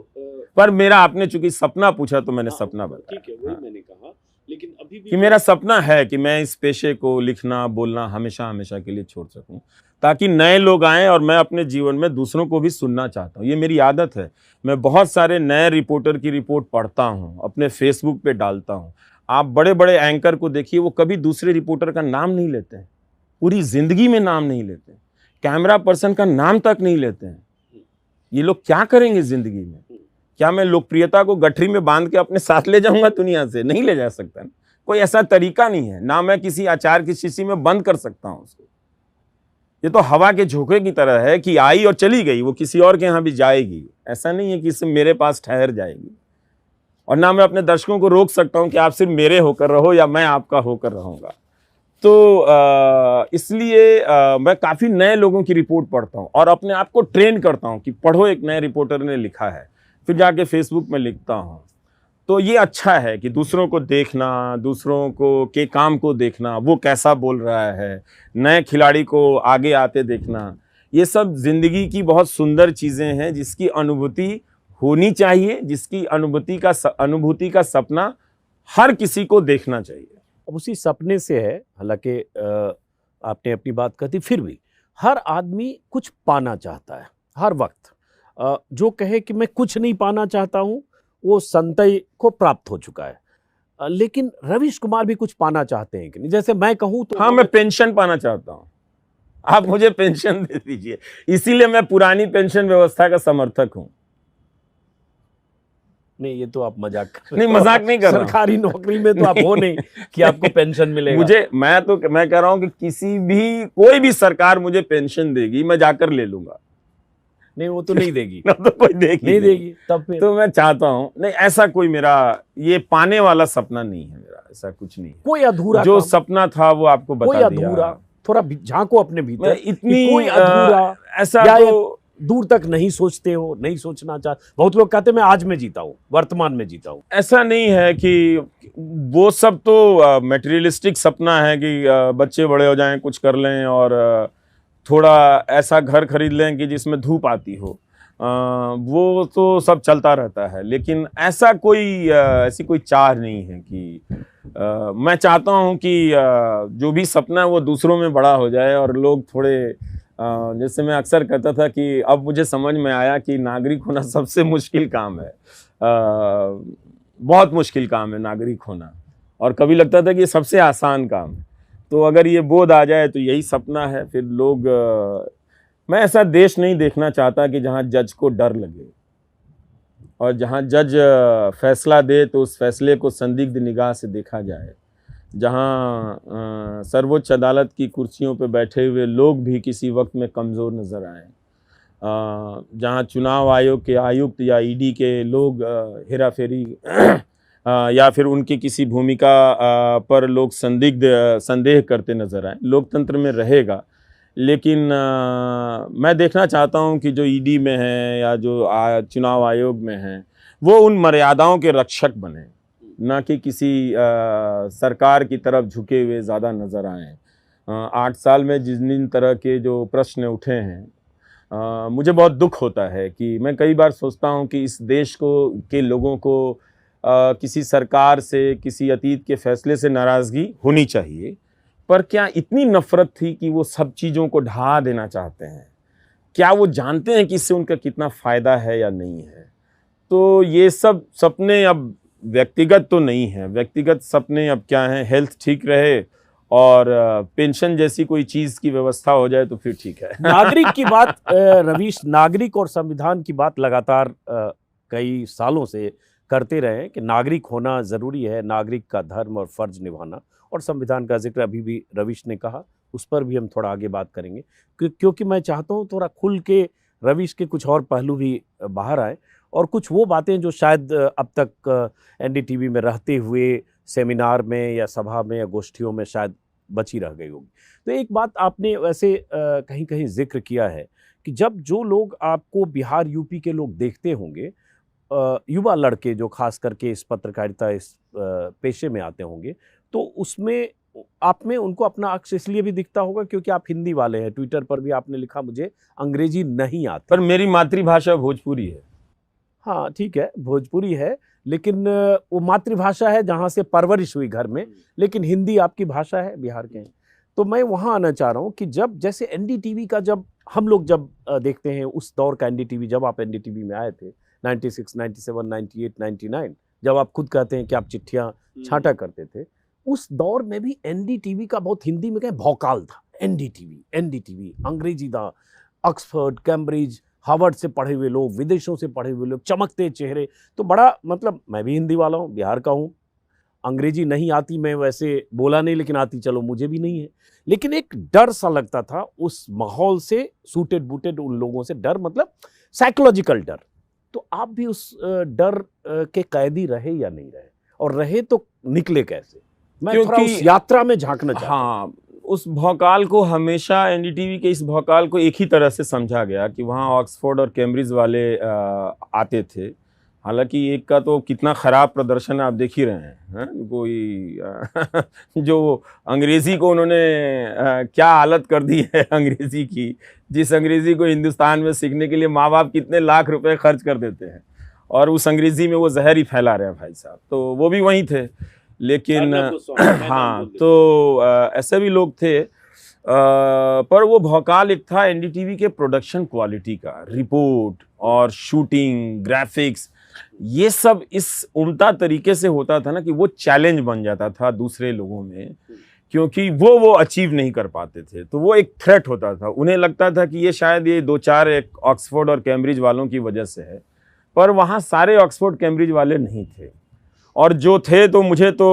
पर मेरा, आपने चूंकि सपना पूछा तो मैंने सपना बताया। ठीक है, वही मैंने कहा, लेकिन अभी भी कि मेरा सपना है कि मैं इस पेशे को, लिखना बोलना, हमेशा हमेशा के लिए छोड़ सकूं, ताकि नए लोग आएं और मैं अपने जीवन में दूसरों को भी सुनना चाहता हूं। ये मेरी आदत है। मैं बहुत सारे नए रिपोर्टर की रिपोर्ट पढ़ता हूं, अपने फेसबुक पे डालता हूं। आप बड़े बड़े एंकर को देखिए, वो कभी दूसरे रिपोर्टर का नाम नहीं लेते हैं, पूरी जिंदगी में नाम नहीं लेते हैं, कैमरा पर्सन का नाम तक नहीं लेते हैं। ये लोग क्या करेंगे जिंदगी में? क्या मैं लोकप्रियता को गठरी में बांध के अपने साथ ले जाऊंगा दुनिया से? नहीं ले जा सकता ना। कोई ऐसा तरीका नहीं है, ना मैं किसी अचार की शीशी में बंद कर सकता हूं उसको। ये तो हवा के झोंके की तरह है कि आई और चली गई, वो किसी और के यहां भी जाएगी। ऐसा नहीं है कि इसे मेरे पास ठहर जाएगी। और ना मैं अपने दर्शकों को रोक सकता हूं कि आप सिर्फ मेरे होकर रहो या मैं आपका होकर रहूंगा। तो इसलिए मैं काफ़ी नए लोगों की रिपोर्ट पढ़ता हूँ और अपने आप को ट्रेन करता हूँ कि पढ़ो, एक नए रिपोर्टर ने लिखा है, फिर जाके फेसबुक में लिखता हूँ। तो ये अच्छा है कि दूसरों को देखना, दूसरों को के काम को देखना, वो कैसा बोल रहा है, नए खिलाड़ी को आगे आते देखना, ये सब ज़िंदगी की बहुत सुंदर चीज़ें हैं जिसकी अनुभूति होनी चाहिए, जिसकी अनुभूति का सपना हर किसी को देखना चाहिए। अब उसी सपने से है, हालांकि आपने अपनी बात कही, फिर भी हर आदमी कुछ पाना चाहता है हर वक्त। जो कहे कि मैं कुछ नहीं पाना चाहता हूं, वो संतय को प्राप्त हो चुका है। लेकिन रवीश कुमार भी कुछ पाना चाहते हैं कि नहीं? जैसे मैं कहूं तो हाँ, मैं पेंशन पाना चाहता हूं। आप मुझे पेंशन दे दीजिए, इसीलिए मैं पुरानी पेंशन व्यवस्था का समर्थक हूं। नहीं, ये तो आप मजाक कर नहीं, मजाक नहीं कर रहा हूं। सरकारी नौकरी में तो आप हो नहीं कि आपको पेंशन मिलेगा। मैं कह रहा हूं कि कोई भी सरकार मुझे पेंशन देगी, मैं जाकर ले लूंगा। नहीं, वो तो नहीं देगी ना तो कोई देगी नहीं देगी, तब फिर तो मैं चाहता हूं, नहीं ऐसा कोई मेरा ये पाने वाला सपना नहीं है मेरा, ऐसा कुछ नहीं है। कोई अधूरा जो काम, सपना था वो आपको कोई बता दिया। अधूरा, थोड़ा झांको अपने भीतर। मैं इतनी कोई अधूरा ऐसा या तो दूर तक नहीं सोचते हो, नहीं सोचना चाहते। बहुत लोग कहते हैं मैं आज में जीता हूँ, वर्तमान में जीता हूँ। ऐसा नहीं है कि वो सब तो मटेरियलिस्टिक सपना है कि बच्चे बड़े हो जाएं, कुछ कर लें और थोड़ा ऐसा घर खरीद लें कि जिसमें धूप आती हो। वो तो सब चलता रहता है, लेकिन ऐसा कोई ऐसी कोई चाह नहीं है कि मैं चाहता हूँ कि जो भी सपना है वो दूसरों में बड़ा हो जाए और लोग थोड़े जैसे मैं अक्सर कहता था कि अब मुझे समझ में आया कि नागरिक होना सबसे मुश्किल काम है, बहुत मुश्किल काम है नागरिक होना, और कभी लगता था कि ये सबसे आसान काम है। तो अगर ये बोध आ जाए तो यही सपना है, फिर लोग मैं ऐसा देश नहीं देखना चाहता कि जहाँ जज को डर लगे, और जहाँ जज फैसला दे तो उस फैसले को संदिग्ध निगाह से देखा जाए, जहाँ सर्वोच्च अदालत की कुर्सियों पर बैठे हुए लोग भी किसी वक्त में कमज़ोर नज़र आएँ, जहाँ चुनाव आयोग के आयुक्त या ईडी के लोग हेरा फेरी या फिर उनकी किसी भूमिका पर लोग संदेह करते नज़र आए। लोकतंत्र में रहेगा, लेकिन मैं देखना चाहता हूं कि जो ईडी में है या जो चुनाव आयोग में हैं वो उन मर्यादाओं के रक्षक बने, ना कि किसी सरकार की तरफ झुके हुए ज़्यादा नज़र आएँ। 8 साल में जिन तरह के जो प्रश्न उठे हैं, मुझे बहुत दुख होता है कि मैं कई बार सोचता हूं कि इस देश के लोगों को किसी सरकार से, किसी अतीत के फैसले से नाराज़गी होनी चाहिए, पर क्या इतनी नफ़रत थी कि वो सब चीज़ों को ढहा देना चाहते हैं? क्या वो जानते हैं कि इससे उनका कितना फ़ायदा है या नहीं है? तो ये सब सपने अब व्यक्तिगत तो नहीं है, व्यक्तिगत सपने अब क्या हैं, हेल्थ ठीक रहे और पेंशन जैसी कोई चीज़ की व्यवस्था हो जाए तो फिर ठीक है। नागरिक की बात रवीश, नागरिक और संविधान की बात लगातार कई सालों से करते रहे हैं कि नागरिक होना ज़रूरी है, नागरिक का धर्म और फ़र्ज निभाना, और संविधान का जिक्र अभी भी रवीश ने कहा, उस पर भी हम थोड़ा आगे बात करेंगे, क्योंकि मैं चाहता हूँ थोड़ा खुल के रवीश के कुछ और पहलू भी बाहर आए, और कुछ वो बातें जो शायद अब तक एनडीटीवी में रहते हुए सेमिनार में या सभा में या गोष्ठियों में शायद बची रह गई होगी। तो एक बात आपने वैसे कहीं कहीं जिक्र किया है कि जब जो लोग आपको बिहार यूपी के लोग देखते होंगे, युवा लड़के जो खास करके इस पत्रकारिता, इस पेशे में आते होंगे, तो उसमें आप में उनको अपना अक्स इसलिए भी दिखता होगा क्योंकि आप हिंदी वाले हैं। ट्विटर पर भी आपने लिखा मुझे अंग्रेजी नहीं आती, पर मेरी मातृभाषा भोजपुरी है। हाँ ठीक है, भोजपुरी है, लेकिन वो मातृभाषा है जहाँ से परवरिश हुई घर में, लेकिन हिंदी आपकी भाषा है, बिहार के हैं। तो मैं वहाँ आना चाह रहा हूँ कि जब जैसे एनडीटीवी का जब हम लोग देखते हैं उस दौर का एनडीटीवी, जब आप एनडीटीवी में आए थे 96, 97, 98, 99, जब आप खुद कहते हैं कि आप चिट्ठियाँ छांटा करते थे, उस दौर में भी एनडीटीवी का बहुत हिंदी में कहें भौकाल था। एनडीटीवी अंग्रेजी था, ऑक्सफोर्ड, कैम्ब्रिज, हार्वर्ड से पढ़े हुए लोग, विदेशों से पढ़े हुए लोग, चमकते चेहरे, तो बड़ा मतलब मैं भी हिंदी वाला हूँ, बिहार का हूँ, अंग्रेजी नहीं आती, मैं वैसे बोला नहीं, लेकिन आती चलो मुझे भी नहीं है, लेकिन एक डर सा लगता था उस माहौल से, सूटेड बूटेड उन लोगों से, डर मतलब साइकोलॉजिकल डर। तो आप भी उस डर के कैदी रहे या नहीं रहे, और रहे तो निकले कैसे? मैं थोड़ा उस यात्रा में झांकना चाहता हूं। हाँ, उस भौकाल को हमेशा एनडीटीवी के इस भौकाल को एक ही तरह से समझा गया कि वहाँ ऑक्सफोर्ड और कैम्ब्रिज वाले आते थे। हालांकि एक का तो कितना ख़राब प्रदर्शन आप देख ही रहे हैं, कोई जो अंग्रेज़ी को उन्होंने क्या हालत कर दी है अंग्रेज़ी की, जिस अंग्रेज़ी को हिंदुस्तान में सीखने के लिए माँ बाप कितने लाख रुपए खर्च कर देते हैं, और उस अंग्रेज़ी में वो जहर ही फैला रहे हैं भाई साहब। तो वो भी वहीं थे, लेकिन हाँ, तो ऐसे भी लोग थे, पर वो भौकाल एक था एनडीटीवी के प्रोडक्शन क्वालिटी का, रिपोर्ट और शूटिंग, ग्राफिक्स, ये सब इस उम्दा तरीके से होता था ना कि वो चैलेंज बन जाता था दूसरे लोगों में, क्योंकि वो अचीव नहीं कर पाते थे, तो वो एक थ्रेट होता था। उन्हें लगता था कि ये शायद ये 2-4 एक ऑक्सफोर्ड और कैम्ब्रिज वालों की वजह से है, पर वहाँ सारे ऑक्सफोर्ड कैम्ब्रिज वाले नहीं थे, और जो थे तो मुझे तो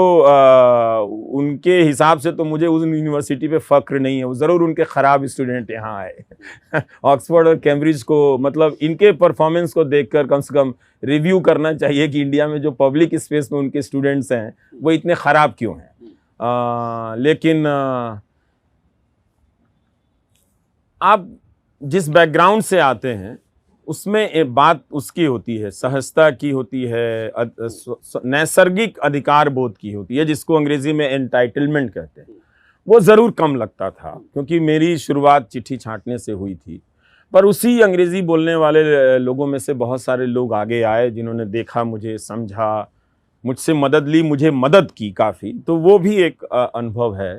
उनके हिसाब से तो मुझे उस यूनिवर्सिटी पे फ़ख्र नहीं है, वो ज़रूर उनके ख़राब स्टूडेंट यहाँ आए। ऑक्सफोर्ड और कैम्ब्रिज को मतलब इनके परफॉर्मेंस को देखकर कम से कम रिव्यू करना चाहिए कि इंडिया में जो पब्लिक स्पेस में उनके स्टूडेंट्स हैं वो इतने ख़राब क्यों हैं। लेकिन आप जिस बैकग्राउंड से आते हैं उसमें एक बात उसकी होती है, सहजता की होती है, नैसर्गिक अधिकार बोध की होती है, जिसको अंग्रेजी में एंटाइटलमेंट कहते हैं। वो ज़रूर कम लगता था, क्योंकि मेरी शुरुआत चिट्ठी छांटने से हुई थी। पर उसी अंग्रेजी बोलने वाले लोगों में से बहुत सारे लोग आगे आए जिन्होंने देखा, मुझे समझा, मुझसे मदद ली, मुझे मदद की काफ़ी, तो वो भी एक अनुभव है।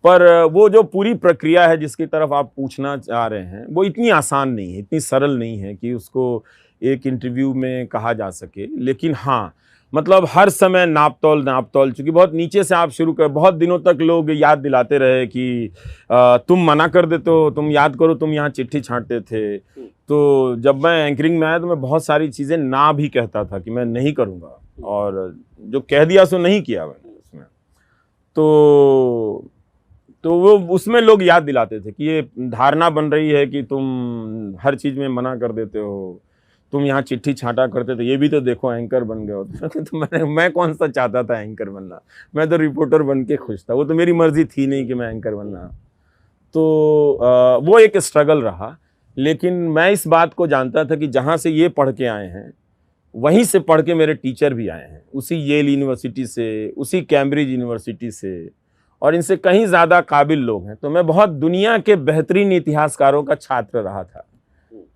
पर वो जो पूरी प्रक्रिया है जिसकी तरफ आप पूछना चाह रहे हैं, वो इतनी आसान नहीं है, इतनी सरल नहीं है कि उसको एक इंटरव्यू में कहा जा सके। लेकिन हाँ, मतलब हर समय नाप-तौल, चूँकि बहुत नीचे से आप शुरू कर, बहुत दिनों तक लोग याद दिलाते रहे कि तुम मना कर देते हो, तुम याद करो तुम यहाँ चिट्ठी छाँटते थे। तो जब मैं एंकरिंग में आया तो मैं बहुत सारी चीज़ें ना भी कहता था कि मैं नहीं करूँगा, और जो कह दिया सो नहीं किया मैंने उसमें। तो वो उसमें लोग याद दिलाते थे कि ये धारणा बन रही है कि तुम हर चीज़ में मना कर देते हो, तुम यहाँ चिट्ठी छाँटा करते थे, ये भी तो देखो एंकर बन गए हो। तो मैं कौन सा चाहता था एंकर बनना, मैं तो रिपोर्टर बन के खुश था, वो तो मेरी मर्जी थी नहीं कि मैं एंकर बनना। तो वो एक स्ट्रगल रहा, लेकिन मैं इस बात को जानता था कि जहाँ से ये पढ़ के आए हैं, वहीं से पढ़ के मेरे टीचर भी आए हैं, उसी येल यूनिवर्सिटी से, उसी कैम्ब्रिज यूनिवर्सिटी से, और इनसे कहीं ज़्यादा काबिल लोग हैं। तो मैं बहुत दुनिया के बेहतरीन इतिहासकारों का छात्र रहा था।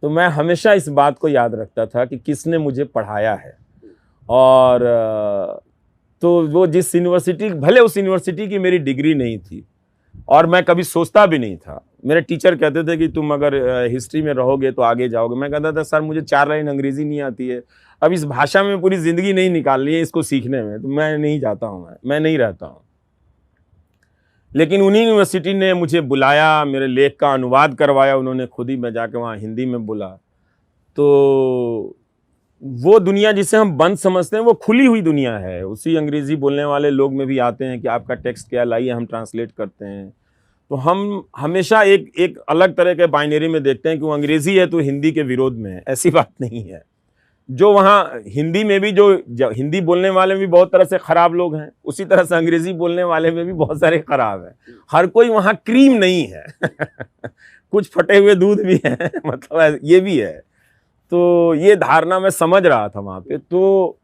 तो मैं हमेशा इस बात को याद रखता था कि किसने मुझे पढ़ाया है। और तो वो जिस यूनिवर्सिटी, भले उस यूनिवर्सिटी की मेरी डिग्री नहीं थी और मैं कभी सोचता भी नहीं था, मेरे टीचर कहते थे कि तुम अगर हिस्ट्री में रहोगे तो आगे जाओगे। मैं कहता था सर मुझे 4 लाइन अंग्रेजी नहीं आती है, अब इस भाषा में पूरी ज़िंदगी नहीं निकालनी है इसको सीखने में, तो मैं नहीं जाता हूँ, मैं नहीं रहता हूँ। लेकिन उन्हीं यूनिवर्सिटी ने मुझे बुलाया, मेरे लेख का अनुवाद करवाया उन्होंने खुद ही, मैं जाके वहाँ हिंदी में बोला। तो वो दुनिया जिसे हम बंद समझते हैं वो खुली हुई दुनिया है। उसी अंग्रेजी बोलने वाले लोग में भी आते हैं कि आपका टेक्स्ट क्या, लाइए हम ट्रांसलेट करते हैं। तो हम हमेशा एक अलग तरह के बाइनरी में देखते हैं कि वो अंग्रेजी है तो हिंदी के विरोध में है, ऐसी बात नहीं है। जो वहाँ हिंदी में भी जो हिंदी बोलने वाले भी बहुत तरह से ख़राब लोग हैं, उसी तरह से अंग्रेजी बोलने वाले में भी बहुत सारे ख़राब हैं। हर कोई वहाँ क्रीम नहीं है कुछ फटे हुए दूध भी हैं मतलब ये भी है। तो ये धारणा मैं समझ रहा था वहाँ पे, तो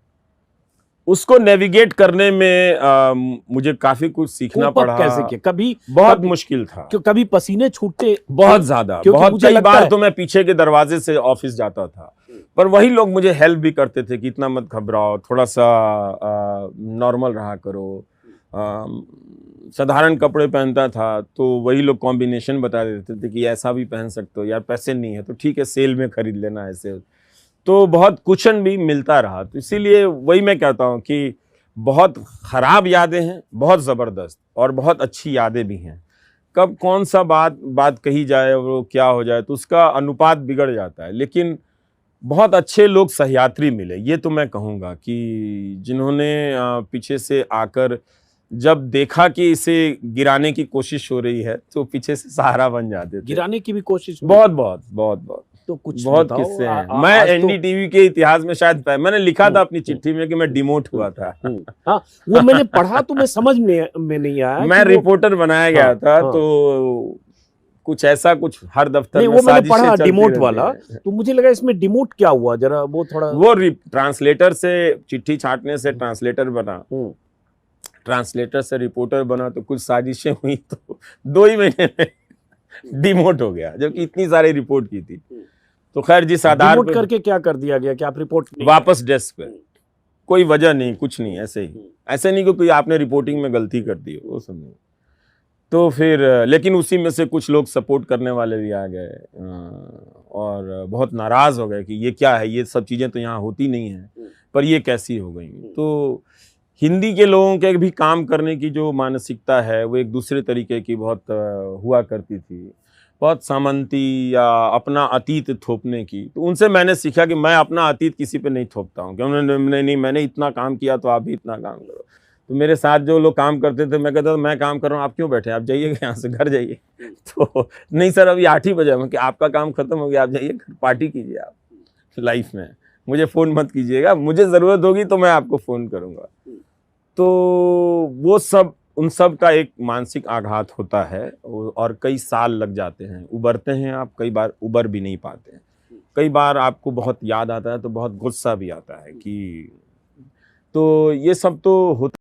उसको नेविगेट करने में मुझे काफ़ी कुछ सीखना पड़ा। कैसे किया? कभी बहुत मुश्किल था, कभी पसीने छूटते बहुत ज़्यादा, बहुत कई बार तो मैं पीछे के दरवाजे से ऑफिस जाता था, पर वही लोग मुझे हेल्प भी करते थे कि इतना मत घबराओ, थोड़ा सा नॉर्मल रहा करो। साधारण कपड़े पहनता था तो वही लोग कॉम्बिनेशन बता देते थे कि ऐसा भी पहन सकते हो, यार पैसे नहीं है तो ठीक है सेल में खरीद लेना ऐसे। तो बहुत कुशन भी मिलता रहा। तो इसीलिए वही मैं कहता हूँ कि बहुत ख़राब यादें हैं, बहुत ज़बरदस्त, और बहुत अच्छी यादें भी हैं। कब कौन सा बात कही जाए और वो क्या हो जाए तो उसका अनुपात बिगड़ जाता है। लेकिन बहुत अच्छे लोग सहयात्री मिले, ये तो मैं कहूँगा कि जिन्होंने पीछे से आकर जब देखा कि इसे गिराने की कोशिश हो रही है तो पीछे से सहारा बन जाते थे। गिराने की भी कोशिश बहुत तो कुछ बहुत किस्से हैं। मैं एनडीटीवी के इतिहास में शायद मैंने लिखा था अपनी चिट्ठी में कि मैं डिमोट हुआ था। हाँ, वो मैंने पढ़ा तो मैं समझ में नहीं आया। मैं रिपोर्टर बनाया गया था, तो कुछ ऐसा कुछ हर दफ्तर में वो मैंने पढ़ा डिमोट वाला, तो मुझे लगा इसमें डिमोट क्या हुआ, जरा वो थोड़ा। वो ट्रांसलेटर से चिट्ठी छांटने से ट्रांसलेटर बना, ट्रांसलेटर से रिपोर्टर बना, तो कुछ साजिशें हुई तो 2 ही महीने में डिमोट हो गया, जबकि इतनी सारी रिपोर्ट की थी। तो खैर जिस आधार पर करके क्या कर दिया गया कि आप रिपोर्ट वापस डेस्क पे, कोई वजह नहीं, कुछ नहीं, ऐसे नहीं कि कोई आपने रिपोर्टिंग में गलती कर दी, वो सब नहीं। तो फिर लेकिन उसी में से कुछ लोग सपोर्ट करने वाले भी आ गए और बहुत नाराज़ हो गए कि ये क्या है, ये सब चीज़ें तो यहाँ होती नहीं हैं, पर ये कैसी हो गई। तो हिंदी के लोगों के भी काम करने की जो मानसिकता है वो एक दूसरे तरीके की बहुत हुआ करती थी, बहुत सामंती या अपना अतीत थोपने की। तो उनसे मैंने सीखा कि मैं अपना अतीत किसी पे नहीं थोपता हूँ कि उन्होंने नहीं मैंने इतना काम किया तो आप भी इतना काम करो। तो मेरे साथ जो लोग काम करते थे, मैं कहता था मैं काम कर रहा हूँ, आप क्यों बैठे, आप जाइए यहाँ से, घर जाइए। तो नहीं सर अभी 8 ही बजे, कि आपका काम खत्म हो गया, आप जाइए पार्टी कीजिए आप लाइफ में, मुझे फ़ोन मत कीजिएगा, मुझे ज़रूरत होगी तो मैं आपको फ़ोन करूँगा। तो वो सब, उन सब का एक मानसिक आघात होता है और कई साल लग जाते हैं, उबरते हैं आप, कई बार उबर भी नहीं पाते हैं, कई बार आपको बहुत याद आता है तो बहुत गुस्सा भी आता है कि, तो ये सब तो होता